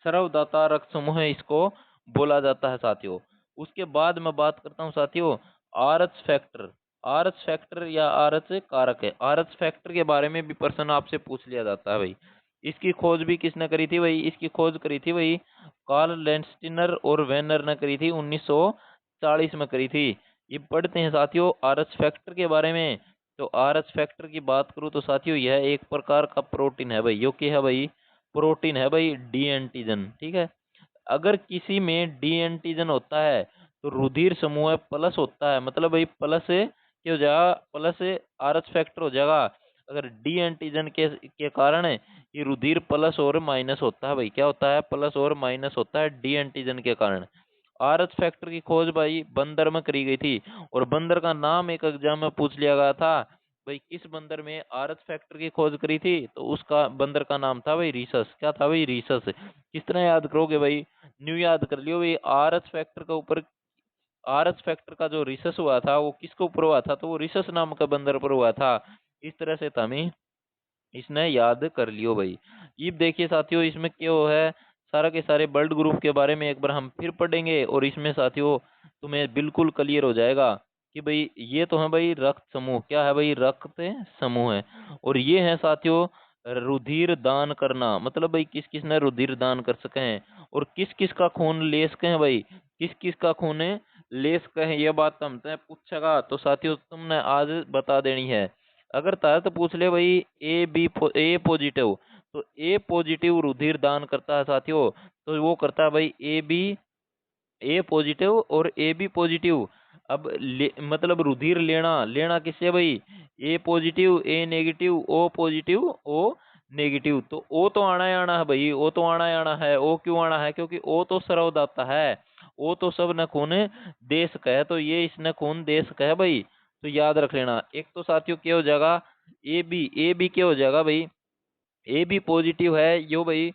सर्वदाता रक्त समूह है इसको बोला जाता है साथियों। उसके बाद मैं बात करता हूँ साथियों आरएच फैक्टर। आरएच फैक्टर या आरएच कारक है, आरएच फैक्टर के बारे में भी प्रश्न आपसे पूछ लिया जाता है भाई। इसकी खोज भी किसने करी थी भाई, इसकी खोज करी थी भाई कार्ल लैंडस्टीनर और वेनर ने करी थी 1940 में करी थी। ये पढ़ते हैं साथियों आरएच फैक्टर के बारे में। तो आरएच फैक्टर की बात करूँ तो साथियों यह एक प्रकार का प्रोटीन है भाई, जो कि है भाई प्रोटीन है भाई डी एंटीजन, ठीक है। अगर किसी में डी एंटीजन होता है तो रुधिर समूह प्लस होता है, मतलब भाई प्लस क्या हो जाएगा, प्लस आरएच फैक्टर हो जाएगा। अगर डी एंटीजन के कारण ये रुधिर प्लस और माइनस होता है भाई, क्या होता है प्लस और माइनस होता है डी एंटीजन के कारण। आरएच फैक्टर की खोज भाई बंदर में करी गई थी, और बंदर का नाम एक एग्जाम में पूछ लिया गया था भाई किस बंदर में आरएच फैक्टर की खोज करी थी, तो उसका बंदर का नाम था भाई रीसस। क्या था भाई रीसस। किस तरह याद करोगे भाई, न्यू याद कर लियो भाई आरएच फैक्टर का ऊपर, आरएच फैक्टर का जो रिसर्च हुआ था वो किसके ऊपर हुआ था, तो वो रिसर्च नाम का बंदर पर हुआ था। इस तरह से हमें इसने याद कर लियो भाई। ये देखिए साथियों इसमें क्या है, सारा के सारे ब्लड ग्रुप के बारे में एक बार हम फिर पढ़ेंगे, और इसमें साथियों तुम्हें बिल्कुल क्लियर हो जाएगा कि भाई ये तो है भाई रक्त समूह, क्या है भाई रक्त समूह है। और ये है साथियों रुधिर दान करना, मतलब भाई किस किस ने रुधिर दान कर सके हैं और किस किस का खून ले सके हैं भाई, किस किस का खून ले सके हैं, ये बात तुमसे पूछेगा तो साथियों तुमने आज बता देनी है। अगर तुरंत पूछ ले भाई ए पॉजिटिव, तो ए पॉजिटिव रुधिर दान करता है साथियों, तो वो करता है भाई ए पॉजिटिव और ए बी पॉजिटिव। अब मतलब रुधिर लेना लेना किससे भाई, A positive A negative O positive O negative. तो ओ तो आना ही आना है भाई, ओ तो आना ही आना है। ओ क्यों आना है, क्योंकि ओ तो सर्वदाता है, ओ तो सब न खून दे सका है, तो ये इसने खून दे सका है भाई। तो याद रख लेना। एक तो साथियों क्या हो जाएगा ए बी क्या हो जाएगा भाई, ए बी पॉजिटिव है यो भाई,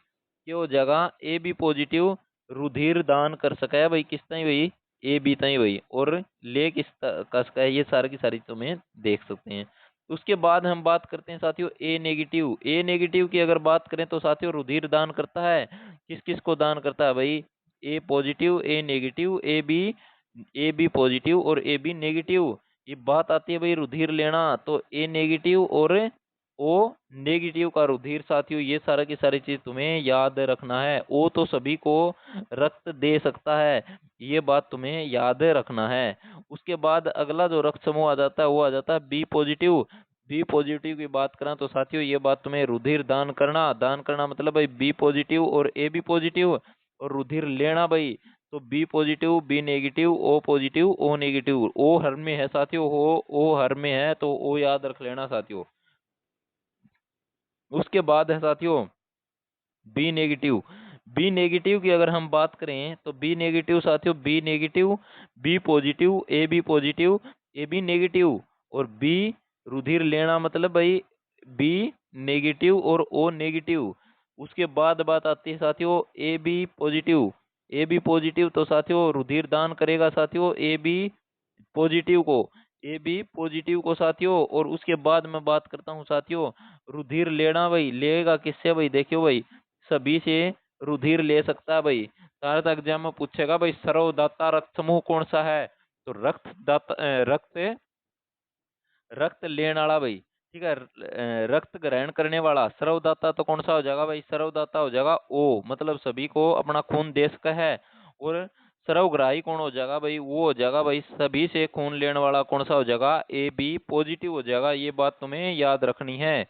क्या हो जाएगा ए बी पॉजिटिव रुधिर दान कर सका है भाई किस ताई भाई, ए बी ताई भाई, और ले किस का सका है, ये सारी की सारी तुम्हें देख सकते हैं। उसके बाद हम बात करते हैं साथियों ए नेगेटिव। ए नेगेटिव की अगर बात करें तो साथियों रुधिर दान करता है किस किस को दान करता है भाई, A positive A negative A B positive और ए बी नेगेटिव। ये बात आती है भाई रुधिर लेना, तो ए नेगेटिव और ओ नेगेटिव का रुधिर साथियों, ये सारा की सारी चीज तुम्हें याद रखना है। ओ तो सभी को रक्त दे सकता है, ये बात तुम्हें याद रखना है। उसके बाद अगला जो रक्त समूह आ जाता है वो आ जाता है बी पॉजिटिव। बी पॉजिटिव की बात करें तो साथियों ये बात तुम्हें रुधिर दान करना मतलब भाई बी पॉजिटिव और ए बी पॉजिटिव, और रुधिर लेना भाई तो B positive, B negative, O positive, O negative. ओ हर में है साथियों, ओ हर में है तो ओ याद रख लेना साथियों। उसके बाद है साथियों बी नेगेटिव। बी नेगेटिव की अगर हम बात करें तो बी नेगेटिव साथियों, B negative, B positive, A B positive, A B negative और बी रुधिर लेना, मतलब भाई बी नेगेटिव और ओ नेगेटिव। उसके बाद बात आती है साथियों A B positive. A B positive तो साथियों रुधिर दान करेगा साथियों ए बी पॉजिटिव को, ए बी पॉजिटिव को साथियों। और उसके बाद मैं बात करता हूँ साथियों रुधिर लेना, भाई लेगा किससे भाई, देखियो भाई सभी से रुधिर ले सकता है भाई। भारत एग्जाम में पूछेगा भाई सर्वदाता रक्त समूह कौन सा है, तो रक्त लेने वाला भाई, ठीक है। रक्त ग्रहण करने वाला सर्वदाता तो कौन सा हो जाएगा भाई, सर्वदाता हो जाएगा ओ, मतलब सभी को अपना खून दे सका है। और सर्वग्राही कौन हो जाएगा भाई, वो हो जाएगा भाई सभी से खून लेने वाला कौन सा हो जाएगा, ए बी पॉजिटिव हो जाएगा। ये बात तुम्हें याद रखनी है।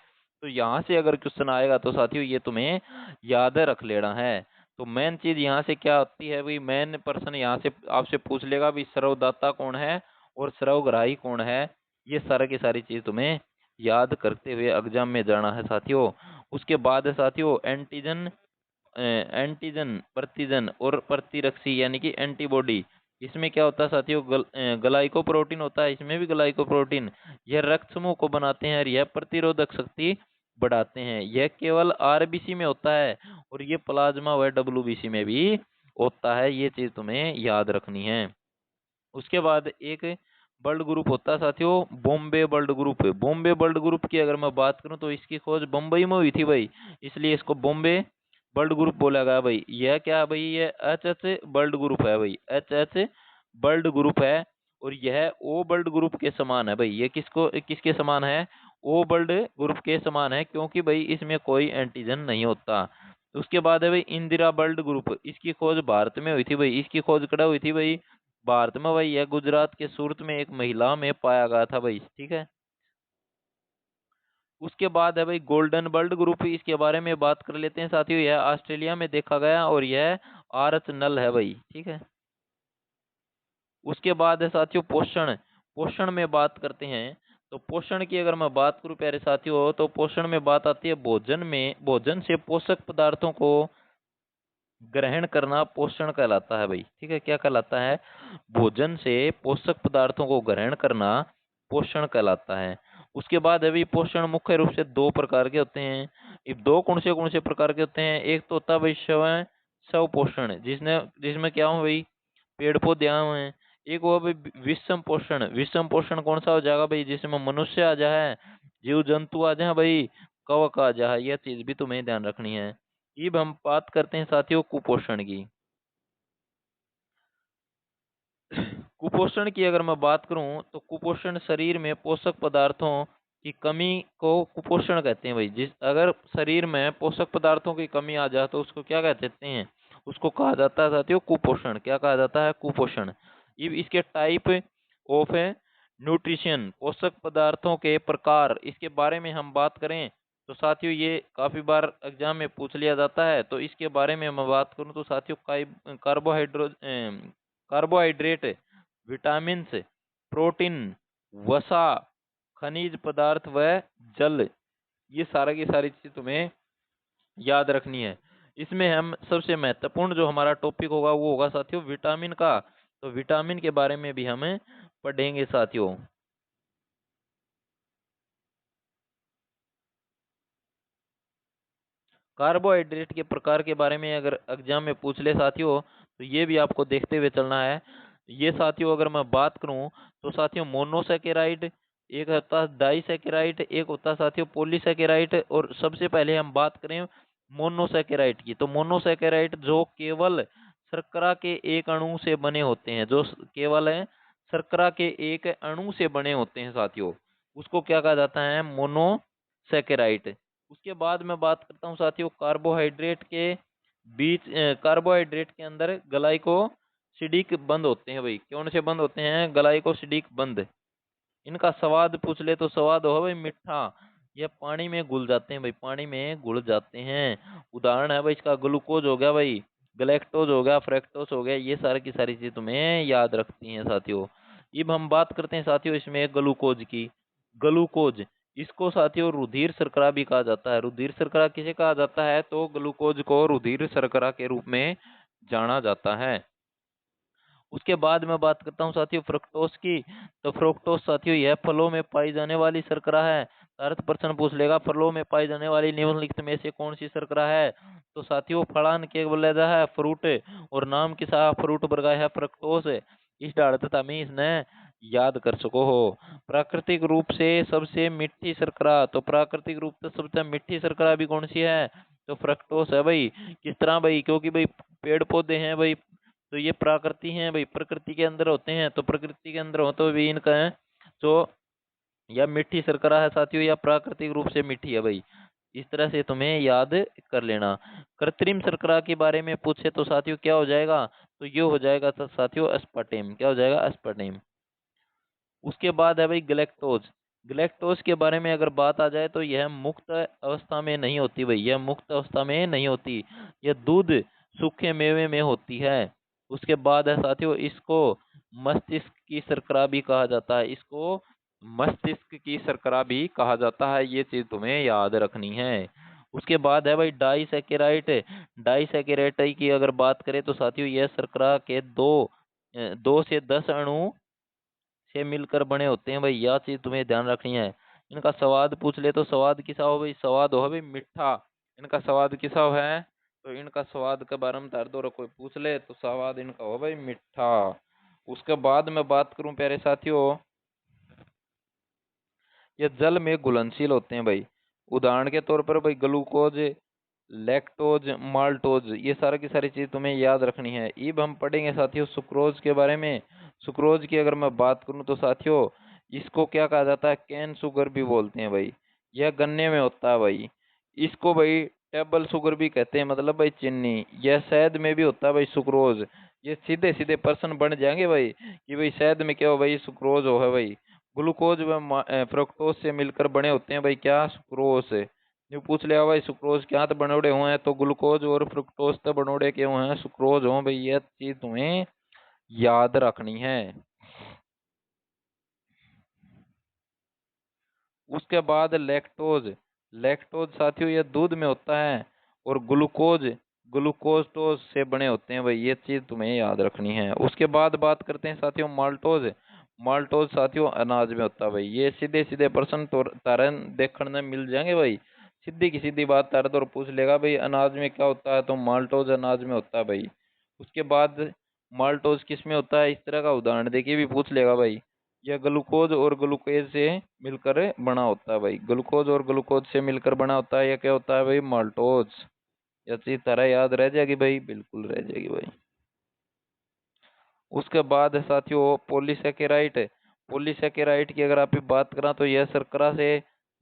तो यहाँ से अगर क्वेश्चन आएगा तो साथियों ये तुम्हें याद रख लेना है। तो मेन चीज यहाँ से क्या होती है भाई, मेन पर्सन यहाँ से आपसे पूछ लेगा भाई सर्वदाता कौन है और सर्वग्राही कौन है। ये सारा की सारी चीज तुम्हें याद करते हुए एग्जाम में जाना है साथियों। उसके बाद है साथियों एंटीजन, एंटीजन प्रतिजन और प्रतिरक्षी यानी कि एंटीबॉडी। इसमें क्या होता है साथियों, ग्लाइकोप्रोटीन होता है, इसमें भी ग्लाइकोप्रोटीन। यह रक्त समूह को बनाते हैं और यह प्रतिरोधक शक्ति बढ़ाते हैं। यह केवल आरबीसी में होता है और ये प्लाज्मा व डब्ल्यूबीसी में भी होता है। ये चीज तुम्हें याद रखनी है। उसके बाद एक ब्लड ग्रुप होता है साथियों Bombay blood group. Bombay blood group की अगर मैं बात करूं तो इसकी खोज बम्बई में हुई थी भाई, इसलिए इसको बॉम्बे ब्लड ग्रुप बोला गया भाई। यह क्या है भाई, ये एच एच ब्लड ग्रुप है भाई, एच एच ब्लड ग्रुप है। और यह ओ ब्लड ग्रुप के समान है भाई। ये किसको किसके समान है, ओ ब्लड ग्रुप के समान है, क्योंकि भाई इसमें कोई एंटीजन नहीं होता। उसके बाद है भाई इंदिरा ब्लड ग्रुप। इसकी खोज भारत में हुई थी भाई, इसकी खोज कड़ा हुई थी भाई भारत में भाई। यह गुजरात के सूरत में एक महिला में पाया गया था भाई, ठीक है। उसके बाद है भाई गोल्डन बर्ड ग्रुप, इसके बारे में बात कर लेते हैं साथियों। यह ऑस्ट्रेलिया में देखा गया और यह आरच नल है भाई, ठीक है। उसके बाद है साथियों पोषण। पोषण में बात करते हैं तो पोषण की अगर मैं बात करूं प्यारे साथियों तो पोषण में बात आती है भोजन में, भोजन से पोषक पदार्थों को ग्रहण करना पोषण कहलाता है भाई, ठीक है। क्या कहलाता है, भोजन से पोषक पदार्थों को ग्रहण करना पोषण कहलाता है। उसके बाद अभी पोषण मुख्य रूप से दो प्रकार के होते हैं। ये दो कौन से प्रकार के होते हैं, एक तो होता है भाई स्व पोषण, जिसमें क्या हो भाई पेड़ पौधे आए हुए हैं। एक हुआ भाई विषम पोषण। विषम पोषण कौन सा हो जाएगा भाई, जिसमें मनुष्य आ जाए, जीव जंतु आ जाए भाई, कवक आ जाए। यह चीज भी तुम्हें ध्यान रखनी है। अब हम बात करते हैं साथियों कुपोषण की। कुपोषण की अगर मैं बात करूं तो कुपोषण शरीर में पोषक पदार्थों की कमी को कुपोषण कहते हैं भाई। जिस अगर शरीर में पोषक पदार्थों की कमी आ जाए तो उसको क्या कहते हैं, उसको कहा जाता है साथियों कुपोषण। क्या कहा जाता है, कुपोषण। अब इसके टाइप ऑफ न्यूट्रिशन, पोषक पदार्थों के प्रकार, इसके बारे में हम बात करें तो साथियों ये काफी बार एग्जाम में पूछ लिया जाता है। तो इसके बारे में मैं बात करूं तो साथियों कार्बोहाइड्रेट, विटामिन्स, प्रोटीन, वसा, खनिज पदार्थ व जल, ये सारा की सारी चीज तुम्हें याद रखनी है। इसमें हम सबसे महत्वपूर्ण जो हमारा टॉपिक होगा वो होगा साथियों विटामिन का। तो विटामिन के बारे में भी हमें पढ़ेंगे साथियों। कार्बोहाइड्रेट के प्रकार के बारे में अगर एग्जाम में पूछ ले साथियों तो ये भी आपको देखते हुए चलना है। ये साथियों अगर मैं बात करूं तो साथियों मोनोसैकेराइड, एक होता है डाइसैकेराइड, एक होता है साथियों पॉलीसैकेराइड। और सबसे पहले हम बात करें मोनोसैकेराइड की, तो मोनोसैकेराइड जो केवल शर्करा के एक अणु से बने होते हैं, जो केवल है शर्करा के एक अणु से बने होते हैं साथियों, उसको क्या कहा जाता है, मोनोसैकेराइड। उसके बाद मैं बात करता हूँ साथियों कार्बोहाइड्रेट के बीच, कार्बोहाइड्रेट के अंदर ग्लाइकोसिडिक बंद होते हैं भाई। कौन से बंद होते हैं, ग्लाइकोसिडिक बंद। इनका स्वाद पूछ ले तो स्वाद हो भाई मीठा। यह पानी में घुल जाते हैं भाई, पानी में घुल जाते हैं। उदाहरण है भाई इसका ग्लूकोज हो गया भाई, गैलेक्टोज हो गया, फ्रैक्टोज हो गया, ये सारी की सारी चीज तुम्हें याद रखती हैं साथियों। अब हम बात करते हैं साथियों इसमें ग्लूकोज की। ग्लूकोज, इसको साथियों रुधिर शर्करा भी कहा जाता है। रुधिर शर्करा किसे कहा जाता है? तो ग्लूकोज को रुधिर शर्करा के रूप में जाना जाता है। उसके बाद मैं बात करता हूँ साथियों फ्रक्टोज की। तो फ्रक्टोज साथियों यह फलों में पाई जाने वाली शर्करा है। अर्थ प्रश्न पूछ लेगा फलों में पाई जाने वाली निम्नलिखित में से कौन सी शर्करा है? तो साथियों फड़ान के बोला जा है फ्रूट, और नाम के साथ फ्रूट वर्गा है फ्रक्टोज। इस डाढ़ता में इसने याद कर सको हो। प्राकृतिक रूप से सबसे मीठी शर्करा, तो प्राकृतिक रूप से सबसे मीठी शर्करा भी कौन सी है? तो फ्रक्टोज है भाई। किस तरह भाई? क्योंकि भाई पेड़ पौधे हैं भाई, तो ये प्राकृति हैं भाई, प्रकृति के अंदर होते हैं, तो प्रकृति के अंदर हो तो भी इनका है तो या मीठी शर्करा है साथियों, या प्राकृतिक रूप से मीठी है भाई। इस तरह से तुम्हें याद कर लेना। कृत्रिम शर्करा के बारे में पूछे तो साथियों क्या हो जाएगा? तो ये हो जाएगा साथियों अस्पर्टेम। क्या हो जाएगा? अस्पर्टेम। उसके बाद है भाई ग्लैक्टोज। ग्लैक्टोज के बारे में अगर बात आ जाए तो यह मुक्त अवस्था में नहीं होती भाई, यह मुक्त अवस्था में नहीं होती, यह दूध सूखे मेवे में होती है। उसके बाद है साथियों इसको मस्तिष्क की शर्करा भी कहा जाता है। इसको मस्तिष्क की शर्करा भी कहा जाता है, ये चीज तुम्हें याद रखनी है। उसके बाद है भाई डाइसैकेराइड। डाइसैकेराइड की अगर बात करें तो साथियों यह शर्करा के 2 से 10 अणु से मिलकर बने होते हैं भाई, यह चीज तुम्हें ध्यान रखनी है। इनका स्वाद पूछ ले तो स्वाद किसा हो भाई? स्वाद हो भाई मीठा। इनका स्वाद किसा हो है? तो इनका स्वाद के बारे में तार दो कोई पूछ ले तो स्वाद इनका हो भाई मीठा। उसके बाद मैं बात करूं प्यारे साथियों, ये जल में घुलनशील होते हैं भाई। उदाहरण के तौर पर भाई ग्लूकोज, लैक्टोज, माल्टोज, ये सारा की सारी चीज तुम्हें याद रखनी है। अब हम पढ़ेंगे साथियों सुक्रोज के बारे में। सुक्रोज की अगर मैं बात करूं तो साथियों इसको क्या कहा जाता है? कैन शुगर भी बोलते हैं भाई। यह गन्ने में होता है भाई। इसको भाई टेबल शुगर भी कहते हैं, मतलब भाई चीनी। यह शहद में भी होता है भाई सुक्रोज। ये सीधे सीधे प्रश्न बन जाएंगे भाई कि भाई शहद में क्या हो भाई? सुक्रोज हो है भाई। ग्लूकोज व फ्रक्टोज से मिलकर बने होते हैं भाई क्या? सुक्रोज। न्यू पूछ लिया भाई सुक्रोज क्या तो बनोड़े हुए हैं, तो ग्लूकोज और फ्रुक्टोज तो बनोड़े के हुए हैं सुक्रोज हो भाई, ये चीज तुम्हें याद रखनी है। उसके बाद लैक्टोज। लैक्टोज साथियों ये दूध में होता है, और ग्लूकोज ग्लूकोजटोज से बने होते हैं भाई, ये चीज तुम्हें याद रखनी है। उसके बाद बात करते हैं साथियों माल्टोज। माल्टोज साथियों अनाज में होता है भाई। ये सीधे सीधे प्रश्न तो तारण देखने मिल जाएंगे भाई। सीधी की सीधी बात तारा तो पूछ लेगा भाई अनाज में क्या होता है? तो माल्टोज अनाज में होता है भाई। उसके बाद माल्टोज किस में होता है? इस तरह का उदाहरण देके भी पूछ लेगा भाई। यह ग्लूकोज और ग्लूकोज से मिलकर बना होता है भाई। ग्लूकोज और ग्लूकोज से मिलकर बना होता है, यह क्या होता है भाई? माल्टोज। यह चीज तरह याद रह जाएगी भाई, बिल्कुल रह जाएगी भाई। उसके बाद है साथियों पॉलीसेकेराइड। पॉलीसेकेराइड की अगर आप बात करें तो यह शर्करा से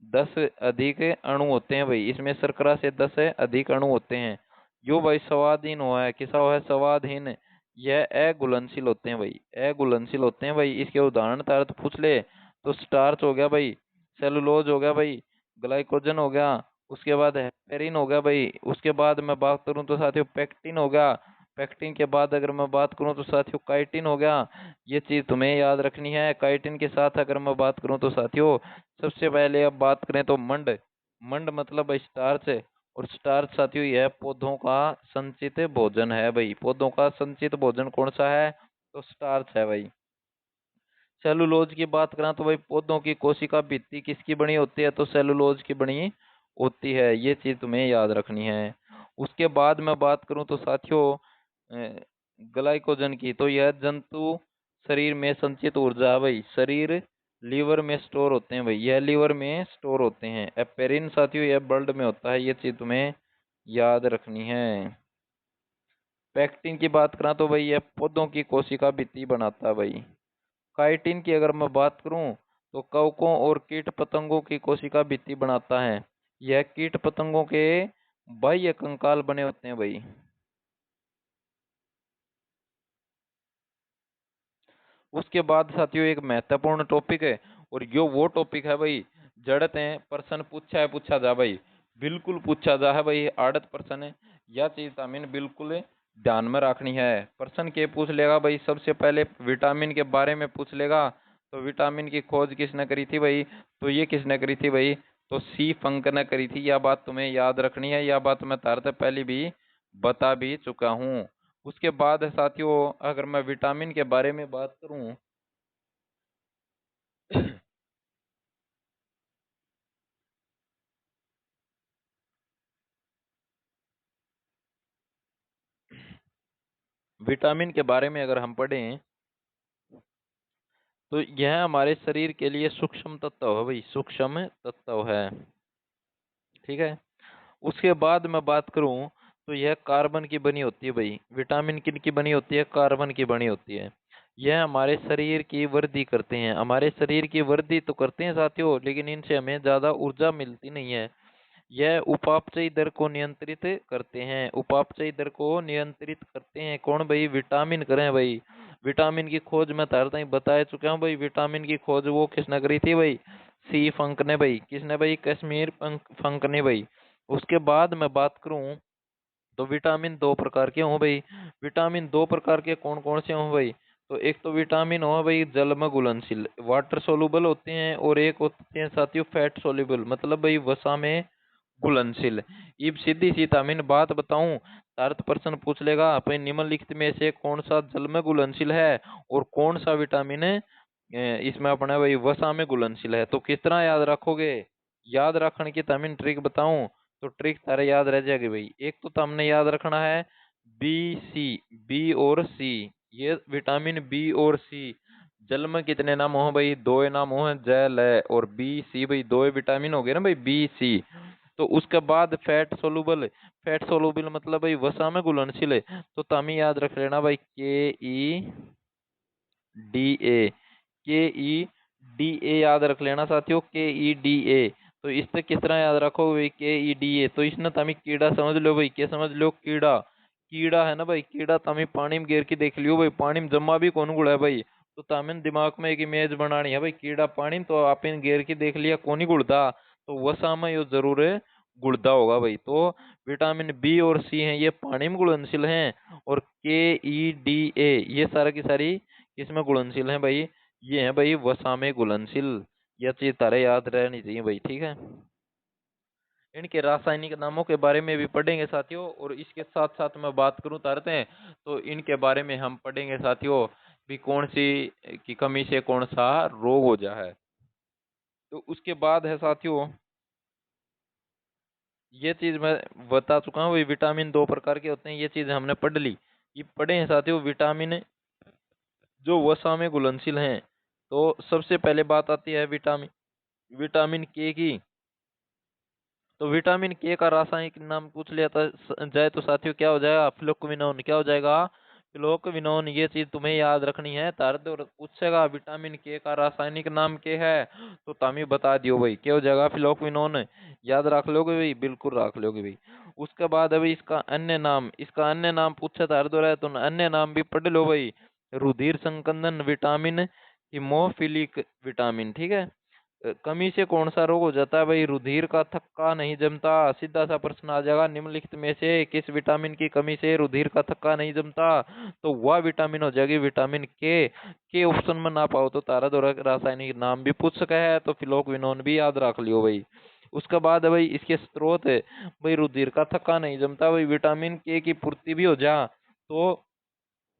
10 अधिक अणु होते हैं भाई। इसमें शर्करा से 10 से अधिक अणु होते हैं। जो भाई स्वादहीन हुआ है, किसा हुआ है? स्वादहीन। यह अघुलनशील होते हैं भाई, अघुलनशील होते हैं भाई। इसके उदाहरण तार तो पूछ ले तो स्टार्च हो गया भाई, सेलुलोज हो गया भाई, ग्लाइकोजन हो गया, उसके बाद हेपेरिन हो गया भाई। उसके बाद मैं बात करूं तो साथियों पेक्टिन हो गया। पेक्टिन के बाद अगर मैं बात करूं तो साथियों काइटिन हो गया। ये चीज तुम्हें याद रखनी है। काइटिन के साथ अगर मैं बात करूं तो साथियों सबसे पहले अब बात करें तो मंड। मंड मतलब स्टार्च है, और स्टार्च साथियों यह पौधों का संचित भोजन है भाई। पौधों का संचित भोजन कौन सा है? तो स्टार्च है भाई। सेलुलोज की बात करें तो भाई पौधों की कोशिका भित्ति किसकी बनी होती है? तो सेलुलोज की बनी होती है, ये चीज तुम्हें याद रखनी है। उसके बाद मैं बात करूं तो साथियों ग्लाइकोजन की, तो यह जंतु शरीर में संचित ऊर्जा है भाई। शरीर लीवर में स्टोर होते हैं भाई, यह लीवर में स्टोर होते हैं। एपेरिन साथियों यह ब्लड में होता है, ये चीज तुम्हें याद रखनी है। पेक्टिन की बात करें तो भाई यह पौधों की कोशिका भित्ति बनाता है भाई। काइटिन की अगर मैं बात करूं तो कवकों और कीट पतंगों की कोशिका भित्ति बनाता है। यह कीट पतंगों के बाह्य कंकाल बने होते हैं भाई। उसके बाद साथियों एक महत्वपूर्ण टॉपिक है, और यो वो टॉपिक है भाई जड़त है प्रश्न पूछा है, पूछा जा भाई, बिल्कुल पूछा जा है भाई। आड़त प्रश्न है, यह चीज तामीन बिल्कुल ध्यान में रखनी है। प्रश्न के पूछ लेगा भाई, सबसे पहले विटामिन के बारे में पूछ लेगा। तो विटामिन की खोज किसने करी थी भाई? तो ये किसने करी थी भाई? तो सी फंक ने करी थी। यह बात तुम्हें याद रखनी है, यह बात मैं तारते पहले भी बता भी चुका हूँ। उसके बाद है साथियों, अगर मैं विटामिन के बारे में बात करूं विटामिन के बारे में अगर हम पढ़ें तो यह हमारे शरीर के लिए सूक्ष्म तत्व है भाई, सूक्ष्म तत्व है। ठीक है। उसके बाद मैं बात करूं तो यह कार्बन की बनी होती है भाई। विटामिन किन की बनी होती है? कार्बन की बनी होती है। यह हमारे शरीर की वृद्धि करते हैं, हमारे शरीर की वृद्धि तो करते हैं साथियों, लेकिन इनसे हमें ज्यादा ऊर्जा मिलती नहीं है। यह उपापचयी दर को नियंत्रित करते हैं, उपापचयी दर को नियंत्रित करते हैं कौन भाई? विटामिन करें भाई। विटामिन की खोज मैं तारता ही बता चुका हूँ भाई। विटामिन की खोज वो किसने करी थी भाई? सी फंक ने भाई। किसने भाई? कश्मीर फंक ने भाई। उसके बाद मैं बात करूं तो विटामिन दो प्रकार के हों भाई। विटामिन दो प्रकार के कौन कौन से हों भाई? तो एक तो विटामिन हो भाई जल में घुलनशील, वाटर सोलुबल होते हैं, और एक होते हैं साथियों फैट सोल्यूबल, मतलब भाई वसा में घुलनशील। अब सीधी सी तामीन बात बताऊं, तारत प्रश्न पूछ लेगा अपने निम्नलिखित में से कौन सा जल में घुलनशील है और कौन सा विटामिन है इसमें अपना भाई वसा में घुलनशील है। तो किस तरह याद रखोगे? याद रखने की तामीन ट्रिक बताऊं तो ट्रिक तारे याद रह जाएगी भाई। एक तो हमने याद रखना है बी सी, बी और सी। ये विटामिन बी और सी जल में कितने नाम हो भाई? दो नाम हो, जल है और बी सी भाई, दो विटामिन हो गए ना भाई, बी सी। तो उसके बाद फैट सोलुबल, फैट सोलुबल मतलब भाई वसा में घुलनशील है। तो तामी याद रख लेना भाई के ई डी ए, के ई डी ए याद रख लेना साथियों, के ई डी ए। तो इससे किस तरह याद रखो भाई? के ई डी ए। तो इसने तमी कीड़ा समझ लो भाई, क्या समझ लो? कीड़ा, कीड़ा है ना भाई। कीड़ा तमी पानी में गिर के देख लियो भाई, पानी में जमा भी कौन गुड़ा है भाई। तो तामिन दिमाग में एक इमेज बनानी है भाई, कीड़ा पानी में, तो आप इन गिर के देख लिया कौन ही गुड़दा। तो वसा में यो जरूर है गुड़दा होगा भाई। तो विटामिन बी और सी हैं ये पानी में घुलनशील हैं, और के ई डी ए ये सारा की सारी किसमें घुलनशील हैं भाई? ये है भाई वसा में घुलनशील। यह चीज तारे याद रहनी चाहिए भाई। ठीक है। इनके रासायनिक नामों के बारे में भी पढ़ेंगे साथियों, और इसके साथ साथ मैं बात करूं तारते हैं तो इनके बारे में हम पढ़ेंगे साथियों भी कौन सी की कमी से कौन सा रोग हो जा है। तो उसके बाद है साथियों, ये चीज मैं बता चुका हूँ भाई, विटामिन दो प्रकार के होते हैं, ये चीज हमने पढ़ ली। ये पढ़े हैं साथियों विटामिन जो वसा में घुलनशील हैं। तो सबसे पहले बात आती है विटामिन विटामिन के की। तो विटामिन के का रासायनिक नाम पूछ लिया जाए तो साथियों क्या हो जाएगा? फ्लोक्विनोन। क्या हो जाएगा? फ्लोक्विनोन। ये चीज तुम्हें याद रखनी है। तारद और पूछेगा विटामिन के का रासायनिक नाम क्या है, तो तामी बता दियो भाई, क्या हो जाएगा? फ्लोक्विनोन। याद रख लोगे भाई? बिल्कुल रख लोगे भाई। उसके बाद अभी इसका अन्य नाम, इसका अन्य नाम पूछे तारद है तो अन्य नाम भी पढ़ लो भाई। रुधिर संकंदन विटामिन, हिमोफिलिक विटामिन। ठीक है। कमी से कौन सा रोग हो जाता है भाई? रुधिर का थक्का नहीं जमता। सीधा सा प्रश्न आ जाएगा, निम्नलिखित में से किस विटामिन की कमी से रुधिर का थक्का नहीं जमता? तो वह विटामिन हो जाएगी विटामिन के ऑप्शन में ना पाओ तो तारा दो रासायनिक नाम भी पूछ सका है, तो फिलोक्विनोन भी याद रख लियो भाई। उसके बाद है भाई इसके स्रोत है भाई, रुधिर का थक्का नहीं जमता भाई, विटामिन के की पूर्ति भी हो जा तो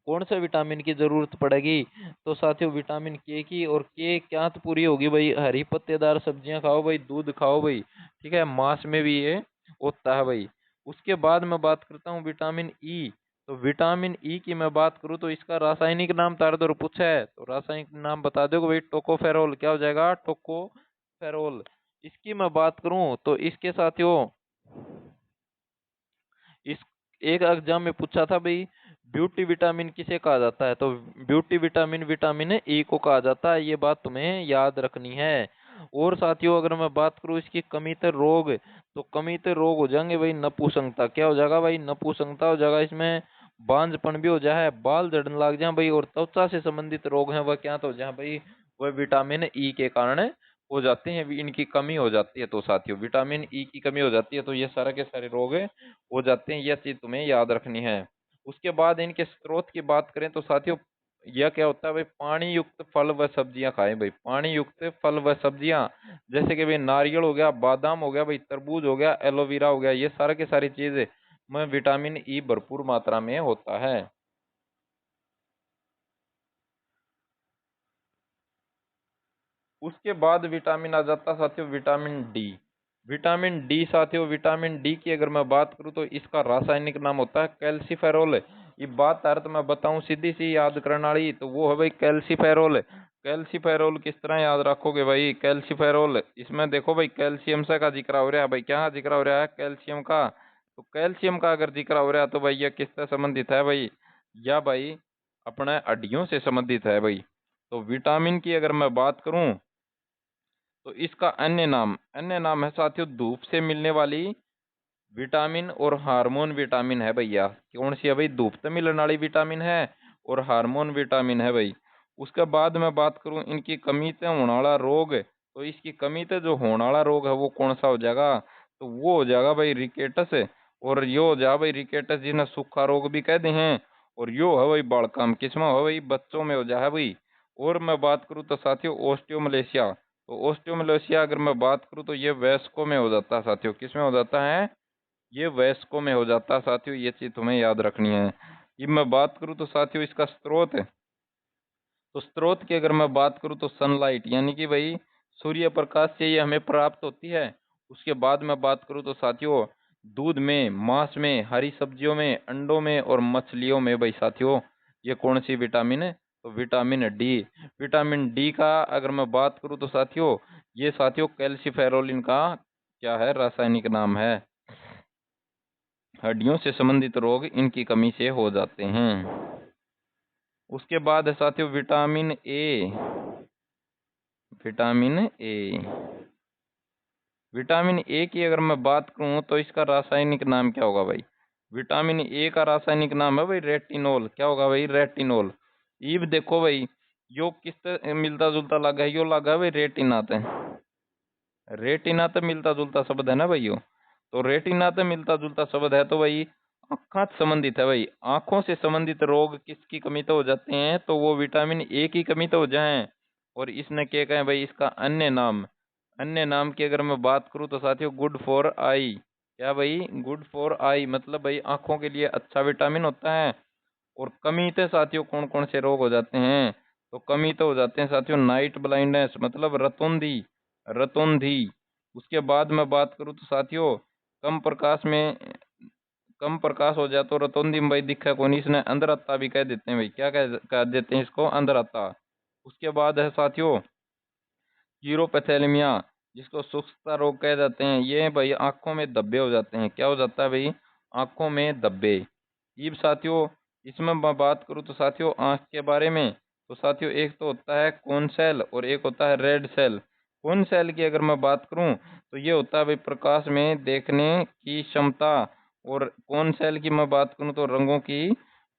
कौन से विटामिन की जरूरत पड़ेगी? तो साथियों विटामिन के की। और के क्या तो पूरी होगी भाई? हरी पत्तेदार सब्जियां खाओ भाई, दूध खाओ भाई। ठीक है। मांस में भी ये होता है भाई। उसके बाद मैं बात करता हूँ विटामिन ई। तो विटामिन ई की मैं बात करूँ तो इसका रासायनिक नाम तारदोर पूछा है, तो रासायनिक नाम बता दो भाई। टोकोफेरोल। क्या हो जाएगा? टोकोफेरोल। इसकी मैं बात करूं तो इसके साथियों इस एक एग्जाम में पूछा था भाई, ब्यूटी विटामिन किसे कहा जाता है? तो ब्यूटी विटामिन विटामिन ई को कहा जाता है। ये बात तुम्हें याद रखनी है। और साथियों अगर मैं बात करूं इसकी कमितर रोग, तो कमितर रोग हो जाएंगे भाई नपुंसकता। क्या हो जाएगा भाई? नपुंसकता हो जाएगा। इसमें बांझपन भी हो जाए, बाल झड़ने लग जाए भाई, और त्वचा से संबंधित रोग हैं वह क्या तो हो जाए भाई? वह विटामिन ई के कारण हो जाते हैं, इनकी कमी हो जाती है। तो साथियों विटामिन ई की कमी हो जाती है तो ये सारे के सारे रोग हो जाते हैं। यह चीज तुम्हें याद रखनी है। उसके बाद इनके स्रोत की बात करें तो साथियों यह क्या होता है भाई, पानी युक्त फल व सब्जियां खाएं भाई, पानी युक्त फल व सब्जियां, जैसे कि भाई नारियल हो गया, बादाम हो गया भाई, तरबूज हो गया, एलोवेरा हो गया, ये सारा की सारी चीजें में विटामिन ई भरपूर मात्रा में होता है। उसके बाद विटामिन आ जाता है साथियों विटामिन डी। विटामिन डी साथियों, विटामिन डी की अगर मैं बात करूं तो इसका रासायनिक नाम होता है कैल्सीफेरोल। ये बात तार तो मैं बताऊं सीधी सी याद करने वाली, तो वो है भाई कैल्सीफेरोल। कैल्सीफेरोल किस तरह याद रखोगे भाई, कैल्सीफेरोल इसमें देखो भाई कैल्शियम से का जिक्र हो रहा है भाई, क्या जिक्र हो रहा है, कैल्शियम का। तो कैल्शियम का अगर जिक्र हो रहा है तो भाई यह किससे संबंधित है भाई, या भाई अपने हड्डियों से संबंधित है भाई। तो विटामिन की अगर मैं बात करूं तो इसका अन्य नाम है साथियों धूप से मिलने वाली विटामिन और हार्मोन विटामिन है भैया। कौन सी है भाई, धूप से मिलने वाली विटामिन है और हार्मोन विटामिन है भाई। उसके बाद मैं बात करूं इनकी कमी से होने वाला रोग, तो इसकी कमी से जो होने वाला रोग है वो कौन सा हो जाएगा, तो वो हो जाएगा भाई रिकेटस। और यो हो जाएगा भाई रिकेटस जिन्हें सूखा रोग भी कहते हैं। और यो है भाई बड़काम किस्म है भाई, बच्चों में हो जाए भाई। और मैं बात करूं तो साथियों ओस्टियोमलेशिया, तो ओस्टियोमलेशिया अगर मैं बात करूं तो ये वयस्कों में हो जाता है साथियों, किस में हो जाता है, ये वयस्कों में हो जाता है साथियों, ये चीज तुम्हें याद रखनी है। ये मैं बात करूं तो साथियों इसका स्रोत है, तो स्रोत की अगर मैं बात करूं तो सनलाइट, यानी कि भाई सूर्य प्रकाश से ये हमें प्राप्त होती है। उसके बाद मैं बात करूं तो साथियों दूध में, मांस में, हरी सब्जियों में, अंडों में और मछलियों में भाई साथियों, ये कौन सी विटामिन है, तो विटामिन डी। विटामिन डी का अगर मैं बात करूं तो साथियों ये साथियों कैल्सीफेरोलिन का क्या है, रासायनिक नाम है। हड्डियों से संबंधित रोग इनकी कमी से हो जाते हैं। उसके बाद है साथियों vitamin A. Vitamin A, vitamin A की अगर मैं बात करूं तो इसका रासायनिक नाम क्या होगा भाई, विटामिन ए का रासायनिक नाम है भाई रेटिनोल। क्या होगा भाई, रेटिनोल। ये देखो भाई यो किससे मिलता जुलता लगा है, यो लगा है भाई रेटिना से। रेटिना तो मिलता जुलता शब्द है ना भाई यो, तो रेटिना तो मिलता जुलता शब्द है, तो भाई आँखों से संबंधित है भाई। आंखों से संबंधित रोग किसकी कमी तो हो जाते हैं, तो वो विटामिन ए की कमी तो हो जाए। और इसने क्या कहें भाई, इसका अन्य नाम की अगर मैं बात करूं तो साथियों गुड फॉर आई। क्या भाई, गुड फॉर आई मतलब भाई आंखों के लिए अच्छा विटामिन होता है। और कमी से साथियों कौन कौन से रोग हो जाते हैं, तो कमी तो हो जाते हैं साथियों नाइट ब्लाइंडनेस मतलब रतौंधी, रतौंधी। उसके बाद मैं बात करूं तो साथियों कम प्रकाश में, कम प्रकाश हो जाए तो रतौंधी में भाई दिखा कौन, इसने अंधरत्ता भी कह देते हैं भाई, क्या कह देते हैं इसको, अंधरत्ता। उसके बाद है साथियों यूरोपैथेलमिया, जिसको सूक्ष्मता रोग कह जाते हैं। ये भाई आंखों में धब्बे हो जाते हैं, क्या हो जाता है भाई, आंखों में धब्बे। ये साथियों इसमें मैं बात करूं तो साथियों आंख के बारे में, तो साथियों एक तो होता है कौन सेल और एक होता है रेड सेल। कौन सेल की अगर मैं बात करूं तो ये होता है भाई प्रकाश में देखने की क्षमता। और कौन सेल की मैं बात करूं तो रंगों की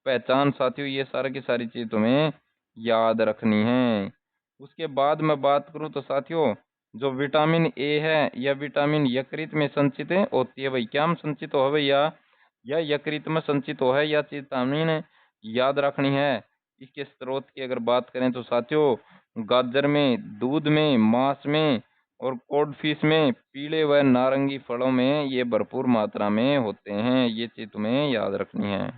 पहचान। साथियों ये सारी की सारी चीज तुम्हें याद रखनी है। उसके बाद मैं बात करूं तो साथियों जो विटामिन ए है यह विटामिन यकृत में संचित होती है भाई, क्या में संचित हो है भैया, या यकृत में संचित हो है, या चेतावनी याद रखनी है। इसके स्रोत की अगर बात करें तो साथियों गाजर में, दूध में, मांस में और कोड फिश में, पीले व नारंगी फलों में ये भरपूर मात्रा में होते हैं। ये चीज तुम्हें याद रखनी है।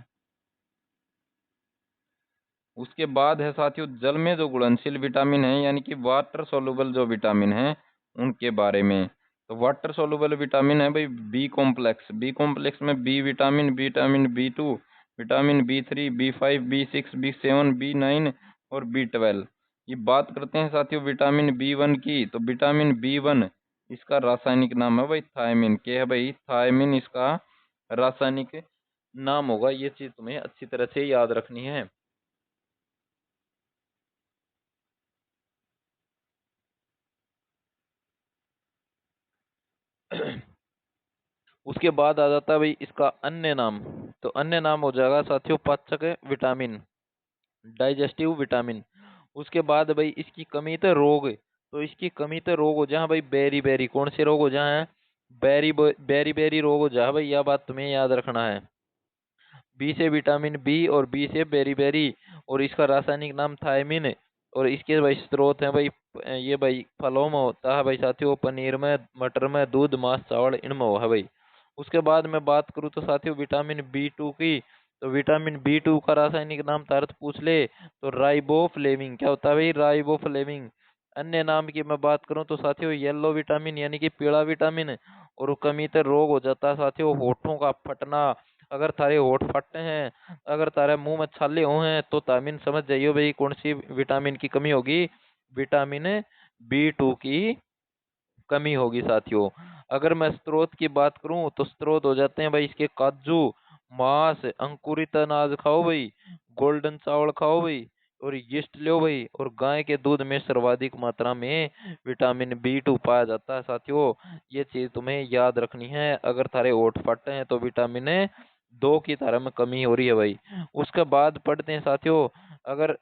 उसके बाद है साथियों जल में जो घुलनशील विटामिन है यानी कि वाटर सोलुबल जो विटामिन है उनके बारे में। तो वाटर सोलुबल विटामिन है भाई बी कॉम्प्लेक्स, बी कॉम्प्लेक्स में B vitamin, vitamin B 2, vitamin B 3, B 5, B 6, B 7, B 9 और बी 12। ये बात करते हैं साथियों विटामिन बी 1 की, तो विटामिन बी 1 इसका रासायनिक नाम है भाई थायमिन। क्या है भाई, थायमिन इसका रासायनिक नाम होगा। ये चीज तुम्हें अच्छी तरह से याद रखनी है। उसके बाद आ जाता है भाई इसका अन्य नाम, तो अन्य नाम हो जाएगा साथियों पाचक विटामिन, डाइजेस्टिव विटामिन। उसके बाद भाई इसकी कमी तो रोग, तो इसकी कमी तो रोग हो जहाँ भाई बेरी बेरी, कौन से रोग हो जहाँ है, बेरी बेरी बेरी रोग हो जहाँ भाई, यह बात तुम्हें याद रखना है। बी से विटामिन बी, और बी से बेरीबेरी, और इसका रासायनिक नाम थायमिन। और इसके भाई स्रोत हैं भाई, ये भाई फलों में होता है भाई साथियों, पनीर में, मटर में, दूध, मांस, चावल, इनमें है भाई। उसके बाद मैं बात करूँ तो साथियों विटामिन बी 2 की, तो विटामिन बी 2 का रासायनिक नाम तारत पूछ ले तो राइबोफ्लेविन। क्या होता है भाई? राइबोफ्लेविन। अन्य नाम की मैं बात करूं तो साथियों येलो विटामिन यानी कि पीला विटामिन। और कमी से रोग हो जाता है साथियों होठों का फटना। अगर थारे होठ फटते हैं, अगर तारे मुंह में छाले हुए हैं, तो तामीन समझ जाइयो भाई कौन सी विटामिन की कमी होगी। विटामिन बी 2 की कमी होगी साथियों। अगर मैं स्रोत की बात करूं तो स्रोत हो जाते हैं भाई इसके काजू, मांस, अंकुरित अनाज खाओ भाई, गोल्डन चावल खाओ भाई, और यीस्ट लो भाई, और गाय के दूध में सर्वाधिक मात्रा में विटामिन बी 2 पाया जाता है साथियों। ये चीज तुम्हें याद रखनी है। अगर थारे ओठ फटे हैं तो विटामिन 2 की धारा में कमी हो रही है भाई। उसके बाद पढ़ते हैं साथियों, अगर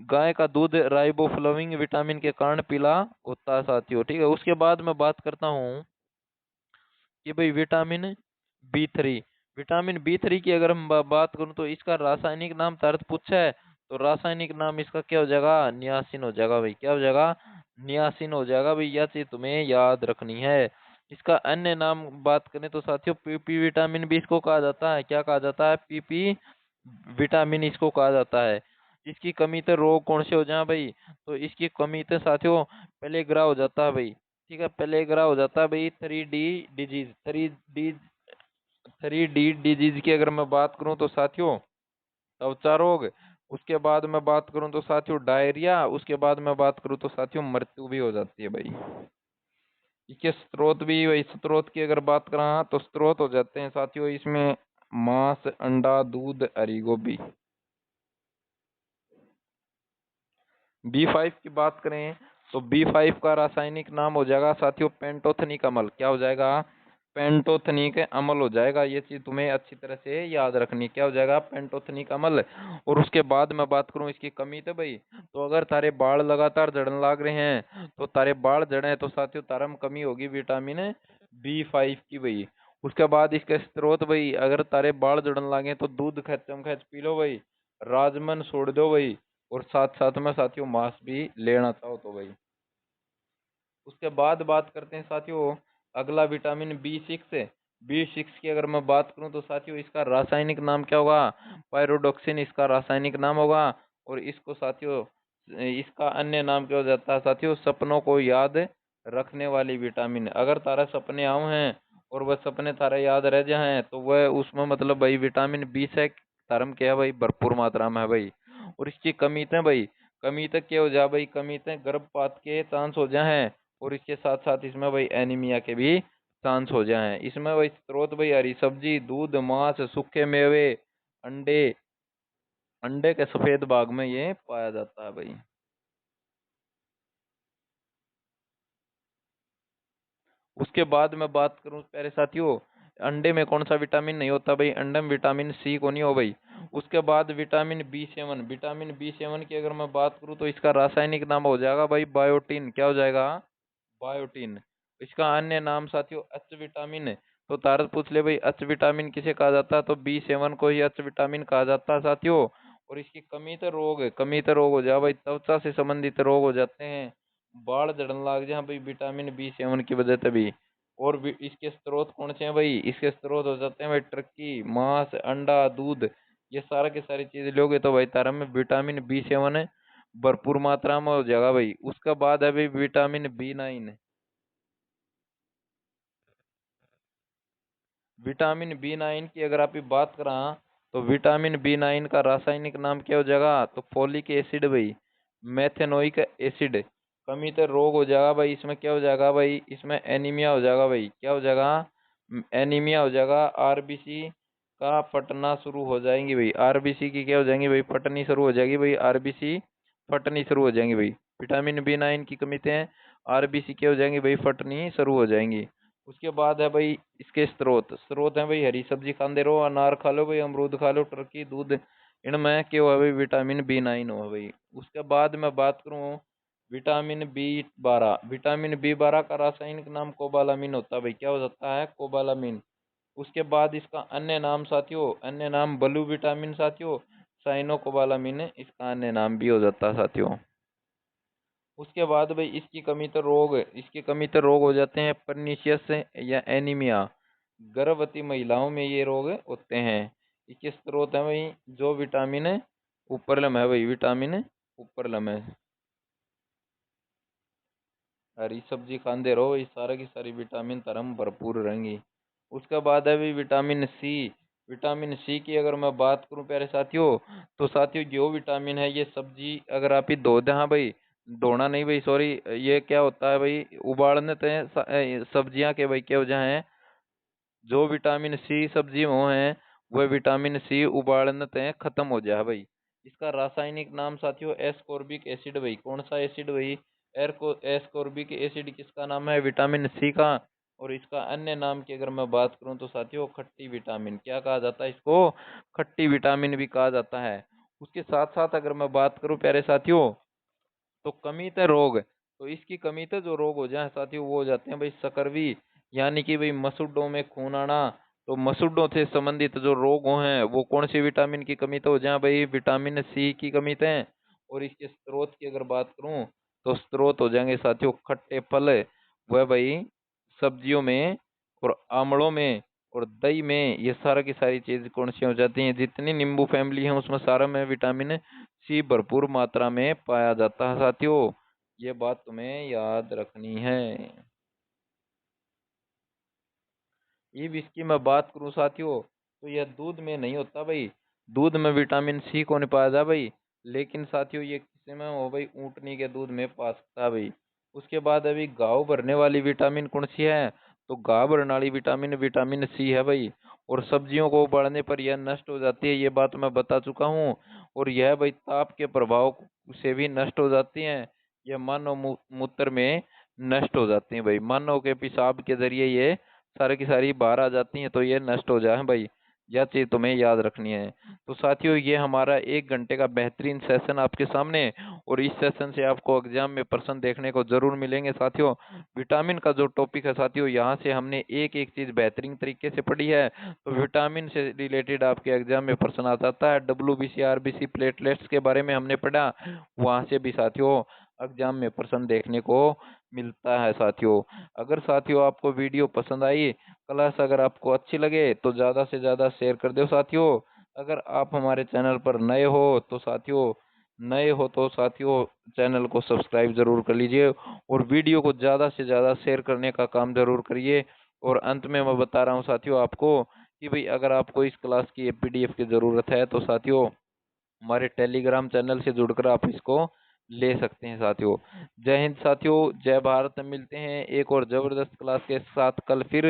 गाय का दूध राइबोफ्लाविन विटामिन के कारण पीला होता है साथियों। ठीक है, उसके बाद मैं बात करता हूँ कि भाई विटामिन बी 3। विटामिन बी 3 की अगर हम बात करूँ तो इसका रासायनिक नाम तारत पूछा है, तो रासायनिक नाम इसका क्या हो जाएगा? नियासिन हो जाएगा भाई। क्या हो जाएगा? नियासिन हो जाएगा भाई। यह चीज तुम्हें याद रखनी है। इसका अन्य नाम बात करें तो साथियों पीपी विटामिन भी इसको कहा जाता है। क्या कहा जाता है? पीपी विटामिन इसको कहा जाता है। इसकी कमी से रोग कौन से हो जाए भाई? तो इसकी कमी से साथियों पहले ग्रह हो जाता है भाई। ठीक है, पहले ग्रह हो जाता है भाई 3D डिजीज। 3D डिजीज की अगर मैं बात करूं तो साथियों त्वचा रोग। उसके बाद मैं बात करूं तो साथियों डायरिया। उसके बाद मैं बात करूं तो साथियों मृत्यु भी हो जाती है भाई। इसके स्रोत भी वही, स्रोत की अगर बात करा तो स्रोत हो जाते हैं साथियों इसमें मांस, अंडा, दूध, हरी गोभी। बी 5 की बात करें तो बी 5 का रासायनिक नाम हो जाएगा साथियों पेंटोथनिक अम्ल। क्या हो जाएगा? पेंटोथनिक अम्ल हो जाएगा। ये चीज तुम्हें अच्छी तरह से याद रखनी। क्या हो जाएगा? पेंटोथनिक अम्ल। और उसके बाद मैं बात करूं इसकी कमी तो भाई, तो अगर तारे बाल लगातार झड़न लाग रहे हैं, तो तारे बाल झड़े हैं तो साथियों तारम कमी होगी विटामिन बी 5 की भाई। उसके बाद इसके स्रोत भाई, अगर तारे बाल झड़न लागे तो दूध खच्चम खच पी लो भाई, राजमन छोड़ दो भाई, और साथ साथ में साथियों मांस भी लेना चाहो तो भाई। उसके बाद बात करते हैं साथियों अगला विटामिन बी 6 है। बी 6 की अगर मैं बात करूं तो साथियों इसका रासायनिक नाम क्या होगा? पायरोडॉक्सिन इसका रासायनिक नाम होगा। और इसको साथियों इसका अन्य नाम क्या हो जाता है साथियों? सपनों को याद रखने वाली विटामिन। अगर तारा सपने आए हैं और वह सपने तारा याद रह जाए तो वह उसमें मतलब भाई विटामिन बी 6 तारम क्या है भाई? भरपूर मात्रा में है भाई। और इसकी कमी तो भाई, कमी तक क्या हो जा भाई? कमी तक गर्भपात के चांस हो जाए, और इसके साथ साथ इसमें भाई एनीमिया के भी चांस हो जाए। इसमें भाई स्रोत भाई हरी सब्जी, दूध, मांस, सूखे मेवे, अंडे, अंडे के सफेद भाग में ये पाया जाता है भाई। उसके बाद मैं बात करूं प्यारे साथियों, अंडे में कौन सा विटामिन नहीं होता भाई? अंडे में विटामिन C को नहीं हो भाई। उसके बाद विटामिन बी 7। विटामिन बी 7 की अगर मैं बात करूं तो इसका रासायनिक नाम हो जाएगा भाई बायोटीन। क्या हो जाएगा? बायोटीन। इसका अन्य नाम साथियों एच विटामिन है। तो तारत पूछ ले भाई एच विटामिन किसे कहा जाता है? तो बी 7 को ही एच विटामिन कहा जाता है साथियों। और इसकी कमी तो रोग है, कमी तो रोग हो जाए भाई, त्वचा से संबंधित रोग हो जाते हैं, बाल झड़न लग जाए भाई विटामिन बी 7 की वजह से भी। और इसके स्रोत कौन से हैं भाई? इसके स्रोत हो जाते हैं भाई टर्की, मांस, अंडा, दूध। ये सारा की सारी चीजें लोगे तो भाई तारा में विटामिन बी 7 भरपूर मात्रा में हो जाएगा भाई। उसका बाद है भाई विटामिन बी 9। विटामिन बी 9 की अगर आप बात करा तो विटामिन बी 9 का रासायनिक नाम क्या हो जाएगा? तो फोलिक एसिड भाई, मेथेनोइक एसिड। कमी तो रोग हो जाएगा भाई। इसमें क्या हो जाएगा भाई? इसमें एनीमिया हो जाएगा भाई। क्या हो जाएगा? एनीमिया हो जाएगा। आरबीसी का फटना शुरू हो जाएंगी भाई। आरबीसी की क्या हो जाएंगी भाई? फटनी शुरू हो जाएगी भाई। आरबीसी फटनी शुरू हो जाएंगी भाई। विटामिन बी 9 की कमी से आरबीसी क्या हो जाएंगी भाई? फटनी शुरू हो जाएंगी। उसके बाद है भाई इसके स्रोत, स्रोत है भाई हरी सब्जी खाते रहो, अनार खा लो भाई, अमरूद खा लो, टर्की, दूध, इनमें क्या हुआ भाई? विटामिन बी 9 हुआ भाई। उसके बाद मैं बात करूँ विटामिन बी 12। विटामिन बी 12 का रासायनिक नाम कोबालामिन होता है भाई। क्या हो जाता है? कोबालामिन। उसके बाद इसका अन्य नाम साथियों, अन्य नाम ब्लू विटामिन साथियों, साइनोकोबालामिन इसका अन्य नाम भी हो जाता है साथियों। उसके बाद भाई इसकी कमी तो रोग हो जाते हैं परनीशियस या एनीमिया, गर्भवती महिलाओं में ये रोग होते हैं। इसके स्रोत है भाई जो विटामिन उपरलम है, भाई विटामिन उपरलम है। हरी सब्जी खाते रहो, ये सारा की सारी विटामिन तरम भरपूर रहेंगी। उसके बाद है भी विटामिन सी। विटामिन सी की अगर मैं बात करूं प्यारे साथियों, तो साथियों जो विटामिन है ये सब्जी अगर आप ही धो दें, हाँ भाई धोना नहीं भाई सॉरी, ये क्या होता है भाई उबालने थे सब्जियां के भाई क्या वजह है, जो विटामिन सी सब्जी में है वह विटामिन सी उबालने ते खत्म हो जाए भाई। इसका रासायनिक नाम साथियों एस्कॉर्बिक एसिड, भाई कौन सा एसिड भाई, एस्कॉर्बिक एसिड किसका नाम है, विटामिन सी का। और इसका अन्य नाम की अगर मैं बात करूं तो साथियों खट्टी विटामिन, क्या कहा जाता है इसको, खट्टी विटामिन भी कहा जाता है। उसके साथ साथ अगर मैं बात करूं प्यारे साथियों, तो कमी तो रोग, तो इसकी कमी तो जो रोग हो जाए साथियों वो हो जाते हैं भाई सकरवी, यानी कि भाई मसूड़ों में खून आना। तो मसूड़ों से संबंधित जो रोग हैं वो कौन सी विटामिन की कमी तो हो जाए भाई, विटामिन सी की कमी तो है। और इसके स्रोत की अगर बात करूं तो स्रोत हो जाएंगे साथियों खट्टे फल, वह भाई सब्जियों में और आमलों में और दही में, ये सारा की सारी चीज कौन सी हो जाती हैं, जितनी नींबू फैमिली है उसमें सारा में विटामिन सी भरपूर मात्रा में पाया जाता है साथियों। ये बात तुम्हें याद रखनी है। ये भी इसकी मैं बात करूं साथियों, तो यह दूध में नहीं होता भाई, दूध में विटामिन सी को नहीं पाया जा भाई, लेकिन साथियों ये किसी में हो भाई, ऊँटनी के दूध में पा सकता है भाई। उसके बाद अभी घाव भरने वाली विटामिन कौन सी है, तो घाव भरने वाली विटामिन विटामिन सी है भाई। और सब्जियों को उबालने पर यह नष्ट हो जाती है, ये बात मैं बता चुका हूँ। और यह भाई ताप के प्रभाव से भी नष्ट हो जाती है, यह मानव मूत्र में नष्ट हो जाती है भाई, मानव के पेशाब के जरिए ये सारे की सारी बाहर आ जाती हैं, तो ये नष्ट हो जाए भाई। यह चीज तुम्हें याद रखनी है। तो साथियों ये हमारा 1 घंटे का बेहतरीन सेशन आपके सामने, और इस सेशन से आपको एग्जाम में प्रश्न देखने को जरूर मिलेंगे साथियों। विटामिन का जो टॉपिक है साथियों, यहाँ से हमने एक एक चीज बेहतरीन तरीके से पढ़ी है, तो विटामिन से रिलेटेड आपके एग्जाम में प्रश्न आ जाता है। WBC RBC प्लेटलेट्स के बारे में हमने पढ़ा, वहां से भी साथियों एग्जाम में प्रश्न देखने को मिलता है साथियों। अगर साथियों आपको वीडियो पसंद आई, क्लास अगर आपको अच्छी लगे तो ज़्यादा से ज़्यादा शेयर कर दो साथियों। अगर आप हमारे चैनल पर नए हो तो साथियों चैनल को सब्सक्राइब जरूर कर लीजिए, और वीडियो को ज़्यादा से ज़्यादा शेयर करने का काम जरूर करिए। और अंत में मैं बता रहा हूँ साथियों आपको कि भाई अगर आपको इस क्लास की PDF की ज़रूरत है तो साथियों हमारे टेलीग्राम चैनल से जुड़कर आप इसको ले सकते हैं साथियों। जय हिंद साथियों, जय भारत। मिलते हैं एक और जबरदस्त क्लास के साथ कल फिर।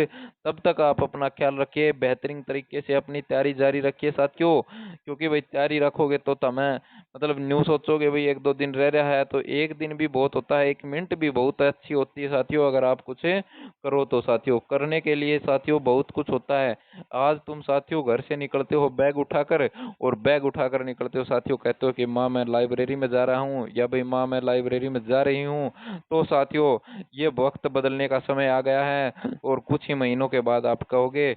तब तक आप अपना ख्याल रखिए, बेहतरीन तरीके से अपनी तैयारी जारी रखिए साथियों, क्योंकि भाई तैयारी रखोगे तो तुम्हें मतलब न्यू सोचोगे भाई 1-2 दिन रह रहा है, तो एक दिन भी बहुत होता है, 1 मिनट भी बहुत अच्छी होती है साथियों। अगर आप कुछ करो तो साथियों करने के लिए साथियों बहुत कुछ होता है। आज तुम साथियों घर से निकलते हो बैग उठाकर, और बैग उठाकर निकलते हो साथियों, कहते हो कि माँ मैं लाइब्रेरी में जा रहा हूँ, या भाई माँ मैं लाइब्रेरी में जा रही हूँ, तो साथियों ये वक्त बदलने का समय आ गया है। और कुछ ही महीनों के बाद आप कहोगे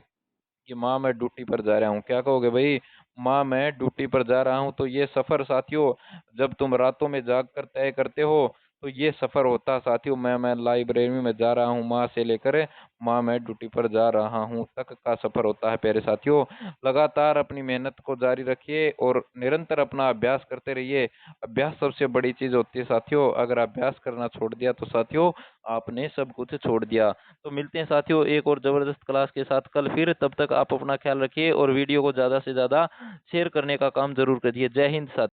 कि माँ मैं ड्यूटी पर जा रहा हूँ, क्या कहोगे भाई, माँ मैं ड्यूटी पर जा रहा हूँ। तो ये सफर साथियों जब तुम रातों में जाग कर तय करते हो, तो ये सफर होता है साथियों, मैं लाइब्रेरी में जा रहा हूँ माँ से लेकर माँ मैं ड्यूटी पर जा रहा हूँ तक का सफर होता है प्यारे साथियों। लगातार अपनी मेहनत को जारी रखिए और निरंतर अपना अभ्यास करते रहिए। अभ्यास सबसे बड़ी चीज होती है साथियों, अगर अभ्यास करना छोड़ दिया तो साथियों आपने सब कुछ छोड़ दिया। तो मिलते हैं साथियों एक और जबरदस्त क्लास के साथ कल फिर। तब तक आप अपना ख्याल रखिए और वीडियो को ज़्यादा से ज़्यादा शेयर करने का काम जरूर करिए। जय हिंद साथियों।